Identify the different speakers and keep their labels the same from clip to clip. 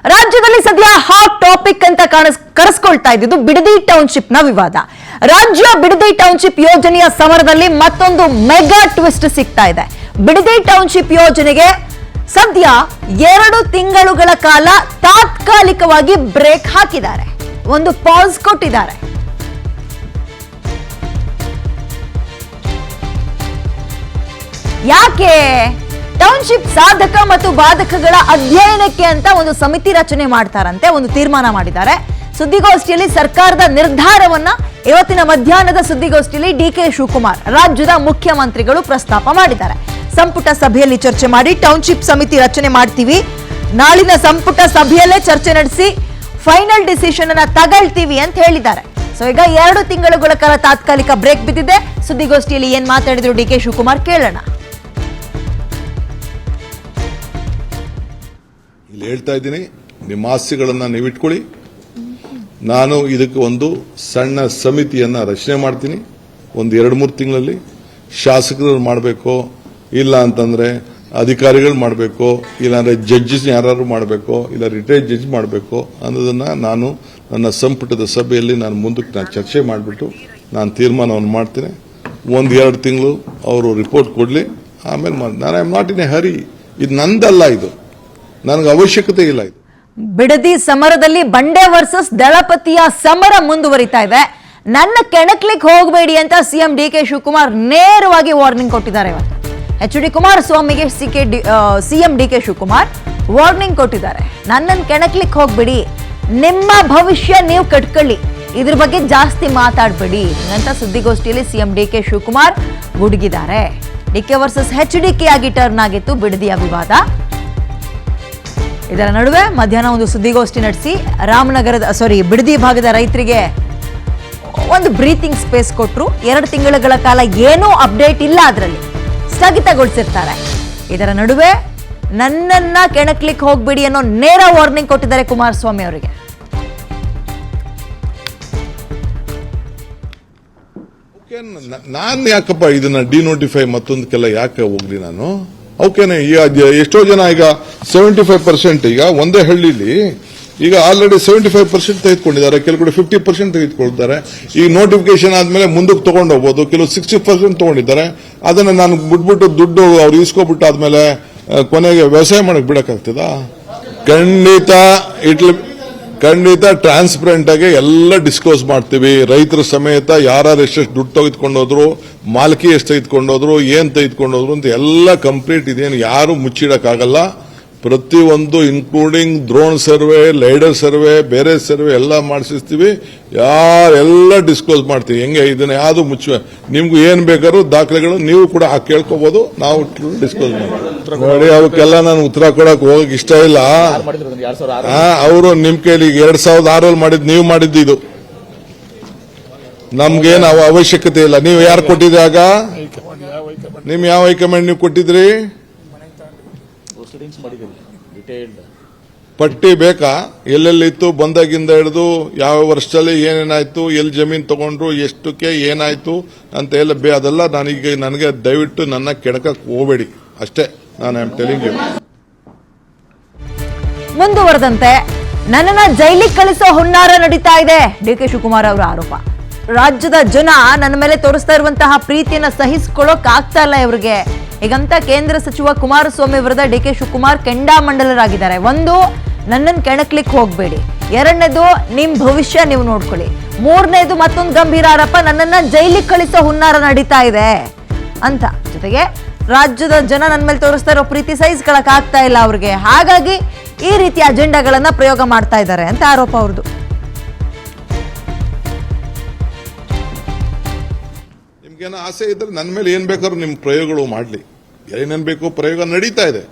Speaker 1: ರಾಜ್ಯದಲ್ಲಿ ಸದ್ಯ hot topic ಅಂತ ಕರೆಸ್ಕೊಳ್ತಾ ಇದ್ದು ಬಿಡದಿ ಟೌನ್ಶಿಪ್ ನ ವಿವಾದ. ರಾಜ್ಯ ಬಿಡದಿ ಟೌನ್ಶಿಪ್ ಯೋಜನೆಯ ಸಮರದಲ್ಲಿ ಮತ್ತೊಂದು ಮೆಗಾ ಟ್ವಿಸ್ಟ್ ಸಿಗ್ತಾ ಇದೆ. ಬಿಡದಿ ಟೌನ್ಶಿಪ್ ಯೋಜನೆಗೆ ಸದ್ಯ 2 ತಿಂಗಳುಗಳ ಕಾಲ ತಾತ್ಕಾಲಿಕವಾಗಿ ಬ್ರೇಕ್ ಹಾಕಿದ್ದಾರೆ, ಒಂದು ಪಾಸ್ ಕೊಟ್ಟಿದ್ದಾರೆ. ಯಾಕೆ? ಟೌನ್ಶಿಪ್ ಸಾಧಕ ಮತ್ತು ಬಾಧಕಗಳ ಅಧ್ಯಯನಕ್ಕೆ ಅಂತ ಒಂದು ಸಮಿತಿ ರಚನೆ ಮಾಡ್ತಾರಂತೆ, ಒಂದು ತೀರ್ಮಾನ ಮಾಡಿದ್ದಾರೆ. ಸುದ್ದಿಗೋಷ್ಠಿಯಲ್ಲಿ ಸರ್ಕಾರದ ನಿರ್ಧಾರವನ್ನ ಇವತ್ತಿನ ಮಧ್ಯಾಹ್ನದ ಸುದ್ದಿಗೋಷ್ಠಿಯಲ್ಲಿ ಡಿಕೆ ಶಿವಕುಮಾರ್ ರಾಜ್ಯದ ಮುಖ್ಯಮಂತ್ರಿಗಳು ಪ್ರಸ್ತಾಪ ಮಾಡಿದ್ದಾರೆ. ಸಂಪುಟ ಸಭೆಯಲ್ಲಿ ಚರ್ಚೆ ಮಾಡಿ ಟೌನ್ಶಿಪ್ ಸಮಿತಿ ರಚನೆ ಮಾಡ್ತೀವಿ, ನಾಳಿನ ಸಂಪುಟ ಸಭೆಯಲ್ಲೇ ಚರ್ಚೆ ನಡೆಸಿ ಫೈನಲ್ ಡಿಸಿಷನ್ ಅನ್ನ ತಗೊಳ್ತೀವಿ ಅಂತ ಹೇಳಿದ್ದಾರೆ. ಸೊ ಈಗ 2 ತಿಂಗಳುಗಳ ಕಾಲ ತಾತ್ಕಾಲಿಕ ಬ್ರೇಕ್ ಬಿದ್ದಿದೆ. ಸುದ್ದಿಗೋಷ್ಠಿಯಲ್ಲಿ ಏನ್ ಮಾತಾಡಿದ್ರು ಡಿಕೆ ಶಿವಕುಮಾರ್ ಕೇಳೋಣ.
Speaker 2: ಇಲ್ಲಿ ಹೇಳ್ತಾ ಇದ್ದೀನಿ, ನಿಮ್ಮ ಆಸ್ತಿಗಳನ್ನ ನೀವು ಇಟ್ಕೊಳ್ಳಿ. ನಾನು ಇದಕ್ಕೆ ಒಂದು ಸಣ್ಣ ಸಮಿತಿಯನ್ನ ರಚನೆ ಮಾಡ್ತೀನಿ. ಒಂದು 2-3 ತಿಂಗಳಲ್ಲಿ ಶಾಸಕರು ಮಾಡಬೇಕು, ಇಲ್ಲ ಅಂತಂದ್ರೆ ಅಧಿಕಾರಿಗಳು ಮಾಡಬೇಕು, ಇಲ್ಲಾಂದ್ರೆ ಜಡ್ಜಸ್ ಯಾರು ಮಾಡಬೇಕು, ಇಲ್ಲ ರಿಟೈರ್ಡ್ ಜಡ್ಜ್ ಮಾಡಬೇಕು ಅನ್ನೋದನ್ನ ನಾನು ನನ್ನ ಸಂಪುಟದ ಸಭೆಯಲ್ಲಿ ನಾನು ಮುಂದಕ್ಕೆ ಚರ್ಚೆ ಮಾಡಿಬಿಟ್ಟು ನಾನು ತೀರ್ಮಾನವನ್ನು ಮಾಡ್ತೀನಿ. 1-2 ತಿಂಗಳು ಅವರು ರಿಪೋರ್ಟ್ ಕೊಡ್ಲಿ, ಆಮೇಲೆ ನಾನು I am not in a hurry. ಇದು ನಂದಲ್ಲ, ಇದು ನನಗೆ ಅವಶ್ಯಕತೆ ಇಲ್ಲ. ಇದು
Speaker 1: ಬಿಡದಿ ಸಮರದಲ್ಲಿ ಬಂಡೆ ವರ್ಸಸ್ ದಳಪತಿಯ ಸಮರ ಮುಂದುವರಿತಾ ಇದೆ. ನನ್ನ ಕೆಣಕ್ಲಿಕ್ಕೆ ಹೋಗಬೇಡಿ ಅಂತ ಸಿಎಂ ಡಿಕೆ ಶಿವಕುಮಾರ್ ನೇರವಾಗಿ ವಾರ್ನಿಂಗ್ ಕೊಟ್ಟಿದ್ದಾರೆ. ಇವತ್ತು ಎಚ್.ಡಿ. ಕುಮಾರಸ್ವಾಮಿಗೆ ಸಿಎಂ ಡಿಕೆ ಶಿವಕುಮಾರ್ ವಾರ್ನಿಂಗ್ ಕೊಟ್ಟಿದ್ದಾರೆ. ನನ್ನನ್ನು ಕೆಣಕ್ಲಿಕ್ಕೆ ಹೋಗ್ಬೇಡಿ, ನಿಮ್ಮ ಭವಿಷ್ಯ ನೀವು ಕಟ್ಕೊಳ್ಳಿ, ಇದ್ರ ಬಗ್ಗೆ ಜಾಸ್ತಿ ಮಾತಾಡಬೇಡಿ ಅಂತ ಸುದ್ದಿಗೋಷ್ಠಿಯಲ್ಲಿ ಸಿಎಂ ಡಿಕೆ ಶಿವಕುಮಾರ್ ಗುಡುಗಿದ್ದಾರೆ. ಡಿಕೆ ವರ್ಸಸ್ ಎಚ್.ಡಿ.ಕೆ ಆಗಿ ಟರ್ನ್ ಆಗಿತ್ತು ಬಿಡದಿಯ ವಿವಾದ. ಇದರ ನಡುವೆ ಮಧ್ಯಾಹ್ನ ಒಂದು ಸುದ್ದಿಗೋಷ್ಠಿ ನಡೆಸಿ ಬಿಡದಿ ಭಾಗದ ರೈತರಿಗೆ ಒಂದು ಬ್ರೀತಿಂಗ್ ಸ್ಪೇಸ್ ಕೊಟ್ಟರು. 2 ತಿಂಗಳುಗಳ ಕಾಲ ಏನೂ ಅಪ್ಡೇಟ್ ಇಲ್ಲ, ಅದರಲ್ಲಿ ಸ್ಥಗಿತಗೊಳಿಸಿರ್ತಾರೆ. ಇದರ ನಡುವೆ ನನ್ನನ್ನ ಕೆಣಕ್ಲಿಕ್ಕೆ ಹೋಗ್ಬೇಡಿ ಅನ್ನೋ ನೇರ ವಾರ್ನಿಂಗ್ ಕೊಟ್ಟಿದ್ದಾರೆ ಕುಮಾರಸ್ವಾಮಿ ಅವರಿಗೆ.
Speaker 2: ನಾನು ಯಾಕಪ್ಪ ಇದನ್ನ ಡಿನೋಟಿಫೈ ಮತ್ತೊಂದಕ್ಕೆಲ್ಲ ಯಾಕೆ ಹೋಗ್ಲಿ ನಾನು? ಓಕೆನೆ, ಎಷ್ಟೋ ಜನ ಈಗ 75% ಈಗ ಒಂದೇ ಹಳ್ಳಿಲಿ ಈಗ ಆಲ್ರೆಡಿ 75% ತೆಗೆದುಕೊಂಡಿದ್ದಾರೆ, ಕೆಲವು 50% ತೆಗೆದುಕೊಳ್ತಾರೆ. ಈ ನೋಟಿಫಿಕೇಶನ್ ಆದ್ಮೇಲೆ ಮುಂದಕ್ಕೆ ತಗೊಂಡು ಹೋಗ್ಬೋದು. ಕೆಲವು 60% ತಗೊಂಡಿದ್ದಾರೆ. ಅದನ್ನ ನಾನು ಬಿಟ್ಬಿಟ್ಟು ದುಡ್ಡು ಅವ್ರು ಇಸ್ಕೊಬಿಟ್ಟು ಆದ್ಮೇಲೆ ಕೊನೆಗೆ ವ್ಯವಸಾಯ ಮಾಡಕ್ ಬಿಡಕ್ಕಾಗ್ತದ? ಖಂಡಿತ ಟ್ರಾನ್ಸ್ಪರೆಂಟ್ ಆಗಿ ಎಲ್ಲ ಡಿಸ್ಕ್ಲೋಸ್ ಮಾಡ್ತೀವಿ. ರೈತರ ಸಮೇತ ಯಾರು ಎಷ್ಟೆಷ್ಟು ದುಡ್ಡು ತೆಗೆದುಕೊಂಡೋದ್ರು, ಮಾಲಕಿ ಎಷ್ಟು ತೆಗೆದುಕೊಂಡೋದ್ರು, ಏನ್ ತೆಗೆದುಕೊಂಡೋದ್ರು ಅಂತ ಎಲ್ಲ ಕಂಪ್ಲೀಟ್ ಇದೇನು ಯಾರು ಮುಚ್ಚಿಡಕ್ಕಾಗಲ್ಲ. ಪ್ರತಿಯೊಂದು including drone survey, lidar survey, ಬೇರೆ ಸರ್ವೆ ಎಲ್ಲ ಮಾಡಿಸ್ತೀವಿ. ಯಾರೆಲ್ಲ ಡಿಸ್ಕ್ಲೋಸ್ ಮಾಡ್ತೀವಿ. ಹೆಂಗೆ ಇದನ್ನ ಯಾವ್ದು ಮುಚ್ಚುವ, ನಿಮ್ಗೂ ಏನ್ ಬೇಕಾದ್ರೂ ದಾಖಲೆಗಳು ನೀವು ಕೂಡ ಕೇಳ್ಕೋಬಹುದು, ನಾವು ಡಿಸ್ಕ್ಲೋಸ್ ಮಾಡ್ತೀವಿ. ನೋಡಿ, ಅವಕ್ಕೆಲ್ಲ ನಾನು ಉತ್ತರ ಕೊಡಕ್ ಹೋಗಕ್ ಇಷ್ಟ ಇಲ್ಲ. ಅವರು ನಿಮ್ ಕೈಲಿ 2006 ಮಾಡಿದ್, ನೀವು ಮಾಡಿದ್ದು ಇದು. ನಮ್ಗೇನು ಅವಶ್ಯಕತೆ ಇಲ್ಲ. ನೀವು ಯಾರು ಕೊಟ್ಟಿದ್ದಾಗ, ನಿಮ್ ಯಾವ ಹೈಕಮಾಂಡ್ ನೀವು ಕೊಟ್ಟಿದ್ರಿ? ಪಟ್ಟಿ ಬೇಕಾ? ಎಲ್ಲೆಲ್ಲಿತ್ತು, ಬಂದಾಗಿಂದ ಹಿಡಿದು ಯಾವ ವರ್ಷದಲ್ಲಿ ಏನೇನಾಯ್ತು, ಎಲ್ಲಿ ಜಮೀನು ತಗೊಂಡ್ರು, ಎಷ್ಟಕ್ಕೆ ಏನಾಯ್ತು ಅಂತ ಎಲ್ಲ ಅದೆಲ್ಲ ನನಗೆ ದಯವಿಟ್ಟು ನನ್ನ ಕೆಣಕಕ್ಕೆ ಹೋಗಬೇಡಿ ಅಷ್ಟೇ. ನಾನು ಐ ಆಮ್ ಟೆಲಿಂಗ್ ಯು.
Speaker 1: ಮುಂದುವರೆದಂತೆ ನನ್ನನ್ನ ಜೈಲಿಗೆ ಕಳಿಸೋ ಹುನ್ನಾರ ನಡೀತಾ ಇದೆ ಡಿಕೆ ಶಿವಕುಮಾರ್ ಅವರ ಆರೋಪ. ರಾಜ್ಯದ ಜನ ನನ್ನ ಮೇಲೆ ತೋರಿಸ್ತಾ ಇರುವಂತಹ ಪ್ರೀತಿಯನ್ನ ಸಹಿಸಿಕೊಳ್ಳೋಕ್ ಆಗ್ತಾ ಇಲ್ಲ ಇವರಿಗೆ. ಹೀಗಂತ ಕೇಂದ್ರ ಸಚಿವ ಕುಮಾರಸ್ವಾಮಿ ವಿರುದ್ಧ ಡಿಕೆ ಶಿವಕುಮಾರ್ ಕೆಂಡಾಮಂಡಲರಾಗಿದ್ದಾರೆ. 1, ನನ್ನನ್ನು ಕೆಣಕ್ಲಿಕ್ಕೆ ಹೋಗಬೇಡಿ. 2ನೇದು, ನಿಮ್ ಭವಿಷ್ಯ ನೀವು ನೋಡ್ಕೊಳ್ಳಿ. 3ನೇದು ಮತ್ತೊಂದು ಗಂಭೀರ ಆರೋಪ, ನನ್ನನ್ನ ಜೈಲಿಗೆ ಕಳಿಸೋ ಹುನ್ನಾರ ನಡೀತಾ ಇದೆ ಅಂತ. ಜೊತೆಗೆ ರಾಜ್ಯದ ಜನ ನನ್ನ ಮೇಲೆ ತೋರಿಸ್ತಾ ಇರೋ ಪ್ರೀತಿ ಸಹಿಸ್ಕೊಳಕ್ ಆಗ್ತಾ ಇಲ್ಲ ಅವ್ರಿಗೆ, ಹಾಗಾಗಿ ಈ ರೀತಿಯ ಅಜೆಂಡಾಗಳನ್ನ ಪ್ರಯೋಗ ಮಾಡ್ತಾ ಇದ್ದಾರೆ ಅಂತ ಆರೋಪ ಅವ್ರದ್ದು.
Speaker 2: ನಿಮ್ಗೇನೋ ಆಸೆ ಇದ್ರೆ ನನ್ನ ಮೇಲೆ ಏನ್ ಬೇಕಾದ್ರೂ ನಿಮ್ ಪ್ರಯೋಗಗಳು ಮಾಡ್ಲಿ. ಏನೇನ್ ಬೇಕು ಪ್ರಯೋಗ ನಡೀತಾ ಇದೆ.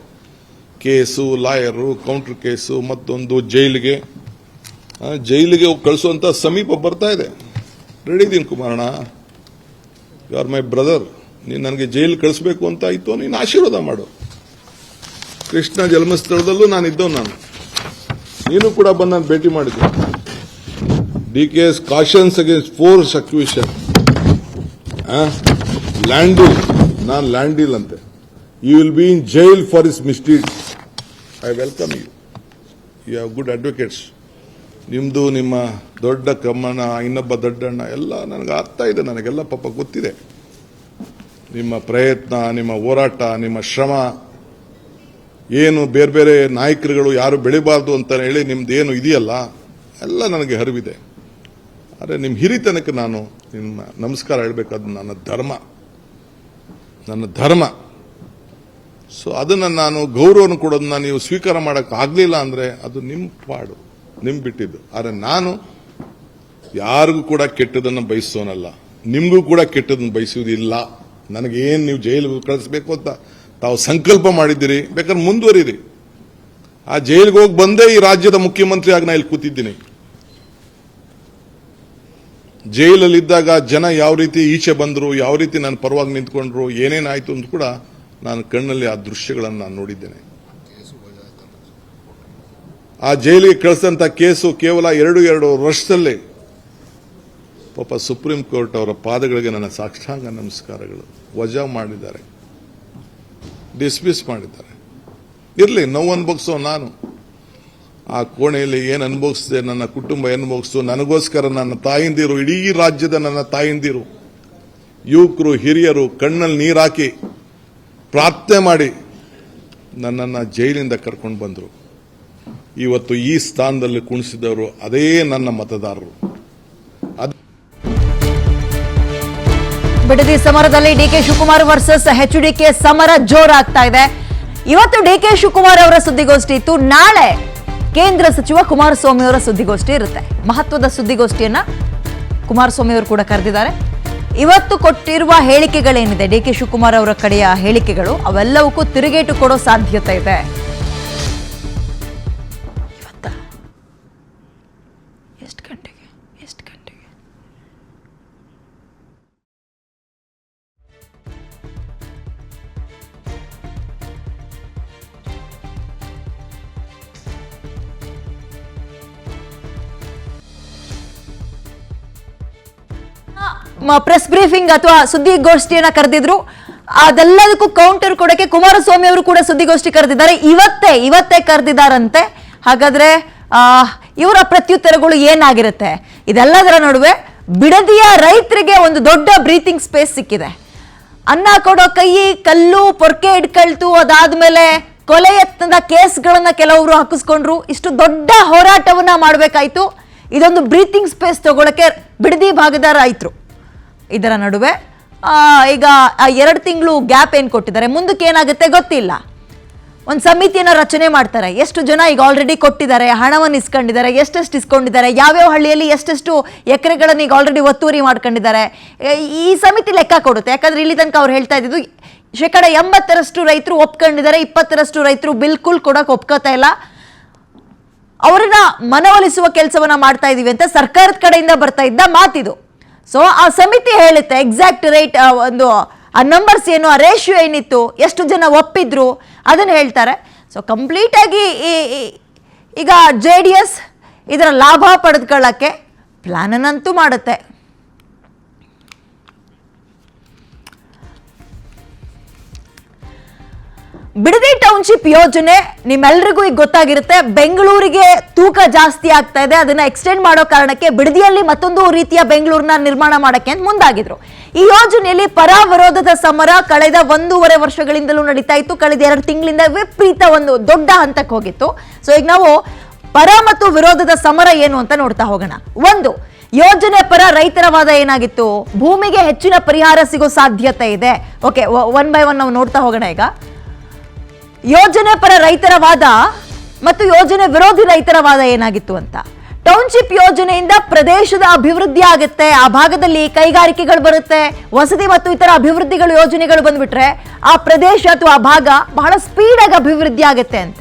Speaker 2: ಕೇಸು, ಲಾಯರು, ಕೌಂಟರ್ ಕೇಸು, ಮತ್ತೊಂದು ಜೈಲಿಗೆ ಕಳಿಸುವಂತ ಸಮೀಪ ಬರ್ತಾ ಇದೆ. ರೆಡಿ ಇದೀನಿ ಕುಮಾರಣ್ಣ, ಯು ಆರ್ ಮೈ ಬ್ರದರ್. ನೀನು ನನಗೆ ಜೈಲ್ ಕಳಿಸ್ಬೇಕು ಅಂತ ಆಯ್ತು, ನೀನು ಆಶೀರ್ವಾದ ಮಾಡು. ಕೃಷ್ಣ ಜನ್ಮಸ್ಥಳದಲ್ಲೂ ನಾನು ನೀನು ಕೂಡ ಬಂದು ನಾನು ಭೇಟಿ ಮಾಡಿದ್ದೆ. DK's cautions against force acquisition, ನಾನು ಲ್ಯಾಂಡಿಲ್ ಅಂತೆ. You will be in jail for his misdeeds. I welcome you. You have good advocates. ನಿಮ್ಮದು ನಿಮ್ಮ ದೊಡ್ಡ ಕಮ್ಮನ, ಇನ್ನೊಬ್ಬ ದೊಡ್ಡಣ್ಣ ಎಲ್ಲ ನನಗೆ ಅರ್ಥ ಇದೆ, ನನಗೆಲ್ಲ ಪಾಪ ಗೊತ್ತಿದೆ. ನಿಮ್ಮ ಪ್ರಯತ್ನ, ನಿಮ್ಮ ಹೋರಾಟ, ನಿಮ್ಮ ಶ್ರಮ ಏನು ಬೇರೆ ಬೇರೆ ನಾಯಕರುಗಳು ಯಾರು ಬೆಳಿಬಾರ್ದು ಅಂತ ಹೇಳಿ ನಿಮ್ದೇನು ಇದೆಯಲ್ಲ ಎಲ್ಲ ನನಗೆ ಅರಿವಿದೆ. ಆದರೆ ನಿಮ್ಮ ಹಿರಿತನಕ್ಕೆ ನಾನು ನಿಮ್ಮ ನಮಸ್ಕಾರ ಹೇಳಬೇಕಾದ ನನ್ನ ಧರ್ಮ. ಸೊ ಅದನ್ನು ನಾನು ಗೌರವವನ್ನು ಕೊಡೋದನ್ನ ನೀವು ಸ್ವೀಕಾರ ಮಾಡೋಕ್ಕೆ ಆಗಲಿಲ್ಲ ಅಂದರೆ ಅದು ನಿಮ್ಮ ಪಾಡು, ನಿಮ್ ಬಿಟ್ಟಿದ್ದು. ಆದರೆ ನಾನು ಯಾರಿಗೂ ಕೂಡ ಕೆಟ್ಟದನ್ನು ಬಯಸೋನಲ್ಲ, ನಿಮಗೂ ಕೂಡ ಕೆಟ್ಟದನ್ನು ಬಯಸುವುದಿಲ್ಲ. ನನಗೇನು ನೀವು ಜೈಲಿಗೆ ಕಳಿಸ್ಬೇಕು ಅಂತ ತಾವು ಸಂಕಲ್ಪ ಮಾಡಿದ್ದೀರಿ, ಬೇಕಾದ್ರೆ ಮುಂದುವರಿರಿ. ಆ ಜೈಲಿಗೆ ಹೋಗಿ ಬಂದೇ ಈ ರಾಜ್ಯದ ಮುಖ್ಯಮಂತ್ರಿ ಆಗಿ ನಾ ಇಲ್ಲಿ ಕೂತಿದ್ದೀನಿ. ಜೈಲಲ್ಲಿದ್ದಾಗ ಜನ ಯಾವ ರೀತಿ ಈಚೆ ಬಂದರು, ಯಾವ ರೀತಿ ನನ್ನ ಪರವಾಗಿ ನಿಂತ್ಕೊಂಡ್ರು, ಏನೇನಾಯ್ತು ಅಂತ ಕೂಡ ನಾನು ಕಣ್ಣಲ್ಲಿ ಆ ದೃಶ್ಯಗಳನ್ನು ನಾನು ನೋಡಿದ್ದೇನೆ. ಆ ಜೈಲಿಗೆ ಕಳಿಸಿದಂಥ ಕೇಸು ಕೇವಲ 2 ವರ್ಷದಲ್ಲೇ ಪಾಪ ಸುಪ್ರೀಂ ಕೋರ್ಟ್ ಅವರ ಪಾದಗಳಿಗೆ ನನ್ನ ಸಾಷ್ಟಾಂಗ ನಮಸ್ಕಾರಗಳು. ವಜಾ ಮಾಡಿದ್ದಾರೆ, ಡಿಸ್ಮಿಸ್ ಮಾಡಿದ್ದಾರೆ. ಇರಲಿ, ನೋವು ಅನುಭವಿಸೋ ನಾನು ಆ ಕೋಣೆಯಲ್ಲಿ ಏನು ಅನುಭವಿಸಿದೆ, ನನ್ನ ಕುಟುಂಬ ಅನುಭವಿಸ್ತು. ನನಗೋಸ್ಕರ ನನ್ನ ತಾಯಿಂದಿರು, ಇಡೀ ರಾಜ್ಯದ ನನ್ನ ತಾಯಿಂದಿರು, ಯುವಕರು, ಹಿರಿಯರು ಕಣ್ಣಲ್ಲಿ ನೀರು ಹಾಕಿ ಪ್ರಾರ್ಥನೆ ಮಾಡಿ ನನ್ನನ್ನು ಜೈಲಿಂದ ಕರ್ಕೊಂಡು ಬಂದರು. ಇವತ್ತು ಈ ಸ್ಥಾನದಲ್ಲಿ ಕುಣಿಸಿದವರು ಅದೇ ನನ್ನ ಮತದಾರರು.
Speaker 1: ಬಿಡದಿ ಸಮರದಲ್ಲಿ ಡಿಕೆ ಶಿವಕುಮಾರ್ ವರ್ಸಸ್ ಎಚ್ಡಿಕೆ ಸಮರ ಜೋರಾಗ್ತಾ ಇದೆ. ಇವತ್ತು ಡಿಕೆ ಶಿವಕುಮಾರ್ ಅವರ ಸುದ್ದಿಗೋಷ್ಠಿ ಇತ್ತು, ನಾಳೆ ಕೇಂದ್ರ ಸಚಿವ ಕುಮಾರಸ್ವಾಮಿ ಅವರ ಸುದ್ದಿಗೋಷ್ಠಿ ಇರುತ್ತೆ. ಮಹತ್ವದ ಸುದ್ದಿಗೋಷ್ಠಿಯನ್ನ ಕುಮಾರಸ್ವಾಮಿ ಅವರು ಕೂಡ ಕರೆದಿದ್ದಾರೆ. ಇವತ್ತು ಕೊಟ್ಟಿರುವ ಹೇಳಿಕೆಗಳೇನಿದೆ, ಡಿಕೆ ಶಿವಕುಮಾರ್ ಅವರ ಕಡೆಯ ಹೇಳಿಕೆಗಳು, ಅವೆಲ್ಲವಕ್ಕೂ ತಿರುಗೇಟು ಕೊಡೋ ಸಾಧ್ಯತೆ ಇದೆ. ಎಷ್ಟು ಗಂಟೆಗೆ ಪ್ರೆಸ್ ಬ್ರೀಫಿಂಗ್ ಅಥವಾ ಸುದ್ದಿಗೋಷ್ಠಿಯನ್ನ ಕರೆದಿದ್ರು. ಅದೆಲ್ಲದಕ್ಕೂ ಕೌಂಟರ್ ಕೊಡಕ್ಕೆ ಕುಮಾರಸ್ವಾಮಿ ಅವರು ಕೂಡ ಸುದ್ದಿಗೋಷ್ಠಿ ಕರೆದಿದ್ದಾರೆ. ಇವತ್ತೇ ಕರೆದಿದ್ದಾರಂತೆ. ಹಾಗಾದ್ರೆ ಇವರ ಪ್ರತ್ಯುತ್ತರಗಳು ಏನಾಗಿರುತ್ತೆ? ಇದೆಲ್ಲದರ ನಡುವೆ ಬಿಡದಿಯ ರೈತರಿಗೆ ಒಂದು ದೊಡ್ಡ ಬ್ರೀತಿಂಗ್ ಸ್ಪೇಸ್ ಸಿಕ್ಕಿದೆ. ಅನ್ನ ಕೊಡೋ ಕೈ ಕಲ್ಲು ಪೊರ್ಕೆ ಇಟ್ಕೊಳ್ತು, ಅದಾದ್ಮೇಲೆ ಕೊಲೆ ಯತ್ನದ ಕೇಸ್ಗಳನ್ನ ಕೆಲವರು ಹಾಕಿಸ್ಕೊಂಡ್ರು. ಇಷ್ಟು ದೊಡ್ಡ ಹೋರಾಟವನ್ನ ಮಾಡಬೇಕಾಯ್ತು. ಇದೊಂದು ಬ್ರೀತಿಂಗ್ ಸ್ಪೇಸ್ ತಗೊಳಕ್ಕೆ ಬಿಡದಿ ಭಾಗದ ರೈತರು. ಇದರ ನಡುವೆ ಈಗ 2 ತಿಂಗಳು ಗ್ಯಾಪ್ ಏನು ಕೊಟ್ಟಿದ್ದಾರೆ, ಮುಂದಕ್ಕೆ ಏನಾಗುತ್ತೆ ಗೊತ್ತಿಲ್ಲ. ಒಂದು ಸಮಿತಿಯನ್ನು ರಚನೆ ಮಾಡ್ತಾರೆ. ಎಷ್ಟು ಜನ ಈಗ ಆಲ್ರೆಡಿ ಕೊಟ್ಟಿದ್ದಾರೆ, ಹಣವನ್ನು ಇಸ್ಕೊಂಡಿದ್ದಾರೆ, ಎಷ್ಟೆಷ್ಟು ಇಸ್ಕೊಂಡಿದ್ದಾರೆ, ಯಾವ್ಯಾವ ಹಳ್ಳಿಯಲ್ಲಿ ಎಷ್ಟೆಷ್ಟು ಎಕರೆಗಳನ್ನು ಈಗ ಆಲ್ರೆಡಿ ಒತ್ತುವರಿ ಮಾಡ್ಕೊಂಡಿದ್ದಾರೆ, ಈ ಸಮಿತಿ ಲೆಕ್ಕ ಕೊಡುತ್ತೆ. ಯಾಕಂದ್ರೆ ಇಲ್ಲಿ ತನಕ ಅವ್ರು ಹೇಳ್ತಾ ಇದ್ದಿದ್ದು 80% ರೈತರು ಒಪ್ಕೊಂಡಿದ್ದಾರೆ, 20% ರೈತರು ಬಿಲ್ಕುಲ್ ಕೊಡೋಕೆ ಒಪ್ಕೋತಾ ಇಲ್ಲ. ಅವರನ್ನ ಮನವೊಲಿಸುವ ಕೆಲಸವನ್ನ ಮಾಡ್ತಾ ಇದೀವಿ ಅಂತ ಸರ್ಕಾರದ ಕಡೆಯಿಂದ ಬರ್ತಾ ಇದ್ದ ಮಾತಿದು. ಸೊ ಆ ಸಮಿತಿ ಹೇಳುತ್ತೆ ಎಕ್ಸಾಕ್ಟ್ ರೇಟ್, ಒಂದು ಆ ನಂಬರ್ಸ್ ಏನು, ಆ ರೇಷಿಯೋ ಏನಿತ್ತು, ಎಷ್ಟು ಜನ ಒಪ್ಪಿದ್ರು ಅದನ್ನು ಹೇಳ್ತಾರೆ. ಸೊ ಕಂಪ್ಲೀಟ್ ಆಗಿ ಈಗ JDS ಇದರ ಲಾಭ ಪಡೆದುಕೊಳ್ಳಕ್ಕೆ ಪ್ಲಾನ್ ಅನ್ನಂತೂ ಮಾಡುತ್ತೆ. ಬಿಡದಿ ಟೌನ್ಶಿಪ್ ಯೋಜನೆ ನಿಮ್ಮೆಲ್ಲರಿಗೂ ಈಗ ಗೊತ್ತಾಗಿರುತ್ತೆ. ಬೆಂಗಳೂರಿಗೆ ತೂಕ ಜಾಸ್ತಿ ಆಗ್ತಾ ಇದೆ, ಅದನ್ನ ಎಕ್ಸ್ಟೆಂಡ್ ಮಾಡೋ ಕಾರಣಕ್ಕೆ ಬಿಡದಿಯಲ್ಲಿ ಮತ್ತೊಂದು ರೀತಿಯ ಬೆಂಗಳೂರನ್ನ ನಿರ್ಮಾಣ ಮಾಡಕ್ಕೆ ಅಂತ ಮುಂದಾಗಿದ್ರು. ಈ ಯೋಜನೆಯಲ್ಲಿ ಪರ ವಿರೋಧದ ಸಮರ ಕಳೆದ 1.5 ವರ್ಷಗಳಿಂದಲೂ ನಡೀತಾ ಇತ್ತು. ಕಳೆದ 2 ತಿಂಗಳಿಂದ ವಿಪರೀತ ಒಂದು ದೊಡ್ಡ ಹಂತಕ್ಕೆ ಹೋಗಿತ್ತು. ಸೊ ಈಗ ನಾವು ಪರ ಮತ್ತು ವಿರೋಧದ ಸಮರ ಏನು ಅಂತ ನೋಡ್ತಾ ಹೋಗೋಣ. ಒಂದು, ಯೋಜನೆ ಪರ ರೈತರ ವಾದ ಏನಾಗಿತ್ತು? ಭೂಮಿಗೆ ಹೆಚ್ಚಿನ ಪರಿಹಾರ ಸಿಗೋ ಸಾಧ್ಯತೆ ಇದೆ. ಓಕೆ, 1 by 1 ನಾವು ನೋಡ್ತಾ ಹೋಗೋಣ. ಈಗ ಯೋಜನೆ ಪರ ರೈತರ ವಾದ ಮತ್ತು ಯೋಜನೆ ವಿರೋಧಿ ರೈತರ ವಾದ ಏನಾಗಿತ್ತು ಅಂತ. ಟೌನ್ಶಿಪ್ ಯೋಜನೆಯಿಂದ ಪ್ರದೇಶದ ಅಭಿವೃದ್ಧಿ ಆಗುತ್ತೆ, ಆ ಭಾಗದಲ್ಲಿ ಕೈಗಾರಿಕೆಗಳು ಬರುತ್ತೆ, ವಸತಿ ಮತ್ತು ಇತರ ಅಭಿವೃದ್ಧಿಗಳು ಯೋಜನೆಗಳು ಬಂದ್ಬಿಟ್ರೆ ಆ ಪ್ರದೇಶ ಅಥವಾ ಆ ಭಾಗ ಬಹಳ ಸ್ಪೀಡ್ ಆಗಿ ಅಭಿವೃದ್ಧಿ ಆಗುತ್ತೆ ಅಂತ.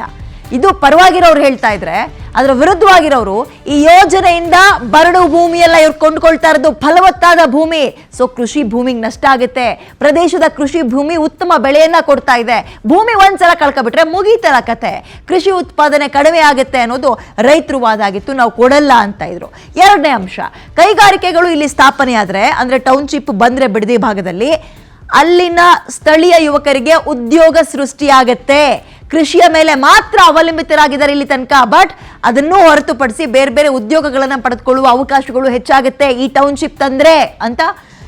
Speaker 1: ಇದು ಪರವಾಗಿರೋರು ಹೇಳ್ತಾ ಇದ್ರೆ, ಅದರ ವಿರುದ್ಧವಾಗಿರೋರು ಈ ಯೋಜನೆಯಿಂದ ಬರಡು ಭೂಮಿಯೆಲ್ಲ ಇವ್ರು ಕೊಂಡ್ಕೊಳ್ತಾ ಇರೋದು ಫಲವತ್ತಾದ ಭೂಮಿ. ಸೊ ಕೃಷಿ ಭೂಮಿಗೆ ನಷ್ಟ ಆಗುತ್ತೆ, ಪ್ರದೇಶದ ಕೃಷಿ ಭೂಮಿ ಉತ್ತಮ ಬೆಳೆಯನ್ನ ಕೊಡ್ತಾ ಇದೆ, ಭೂಮಿ ಒಂದ್ಸಲ ಕಳ್ಕೊಬಿಟ್ರೆ ಮುಗೀತಲ್ಲ ಕತೆ, ಕೃಷಿ ಉತ್ಪಾದನೆ ಕಡಿಮೆ ಆಗುತ್ತೆ ಅನ್ನೋದು ರೈತರು ವಾದ ಆಗಿತ್ತು. ನಾವು ಕೊಡಲ್ಲ ಅಂತ ಇದ್ರು. 2ನೇ ಅಂಶ, ಕೈಗಾರಿಕೆಗಳು ಇಲ್ಲಿ ಸ್ಥಾಪನೆ ಆದ್ರೆ, ಅಂದ್ರೆ ಟೌನ್ಶಿಪ್ ಬಂದ್ರೆ ಬಿಡದಿ ಭಾಗದಲ್ಲಿ ಅಲ್ಲಿನ ಸ್ಥಳೀಯ ಯುವಕರಿಗೆ ಉದ್ಯೋಗ ಸೃಷ್ಟಿಯಾಗತ್ತೆ, ಕೃಷಿಯ ಮೇಲೆ ಮಾತ್ರ ಅವಲಂಬಿತರಾಗಿದ್ದಾರೆ ಇಲ್ಲಿ ತನಕ. ಬಟ್ ಅದನ್ನೂ ಹೊರತುಪಡಿಸಿ ಬೇರೆ ಬೇರೆ ಉದ್ಯೋಗಗಳನ್ನ ಪಡೆದುಕೊಳ್ಳುವ ಅವಕಾಶಗಳು ಹೆಚ್ಚಾಗುತ್ತೆ ಈ ಟೌನ್ಶಿಪ್ ತಂದ್ರೆ ಅಂತ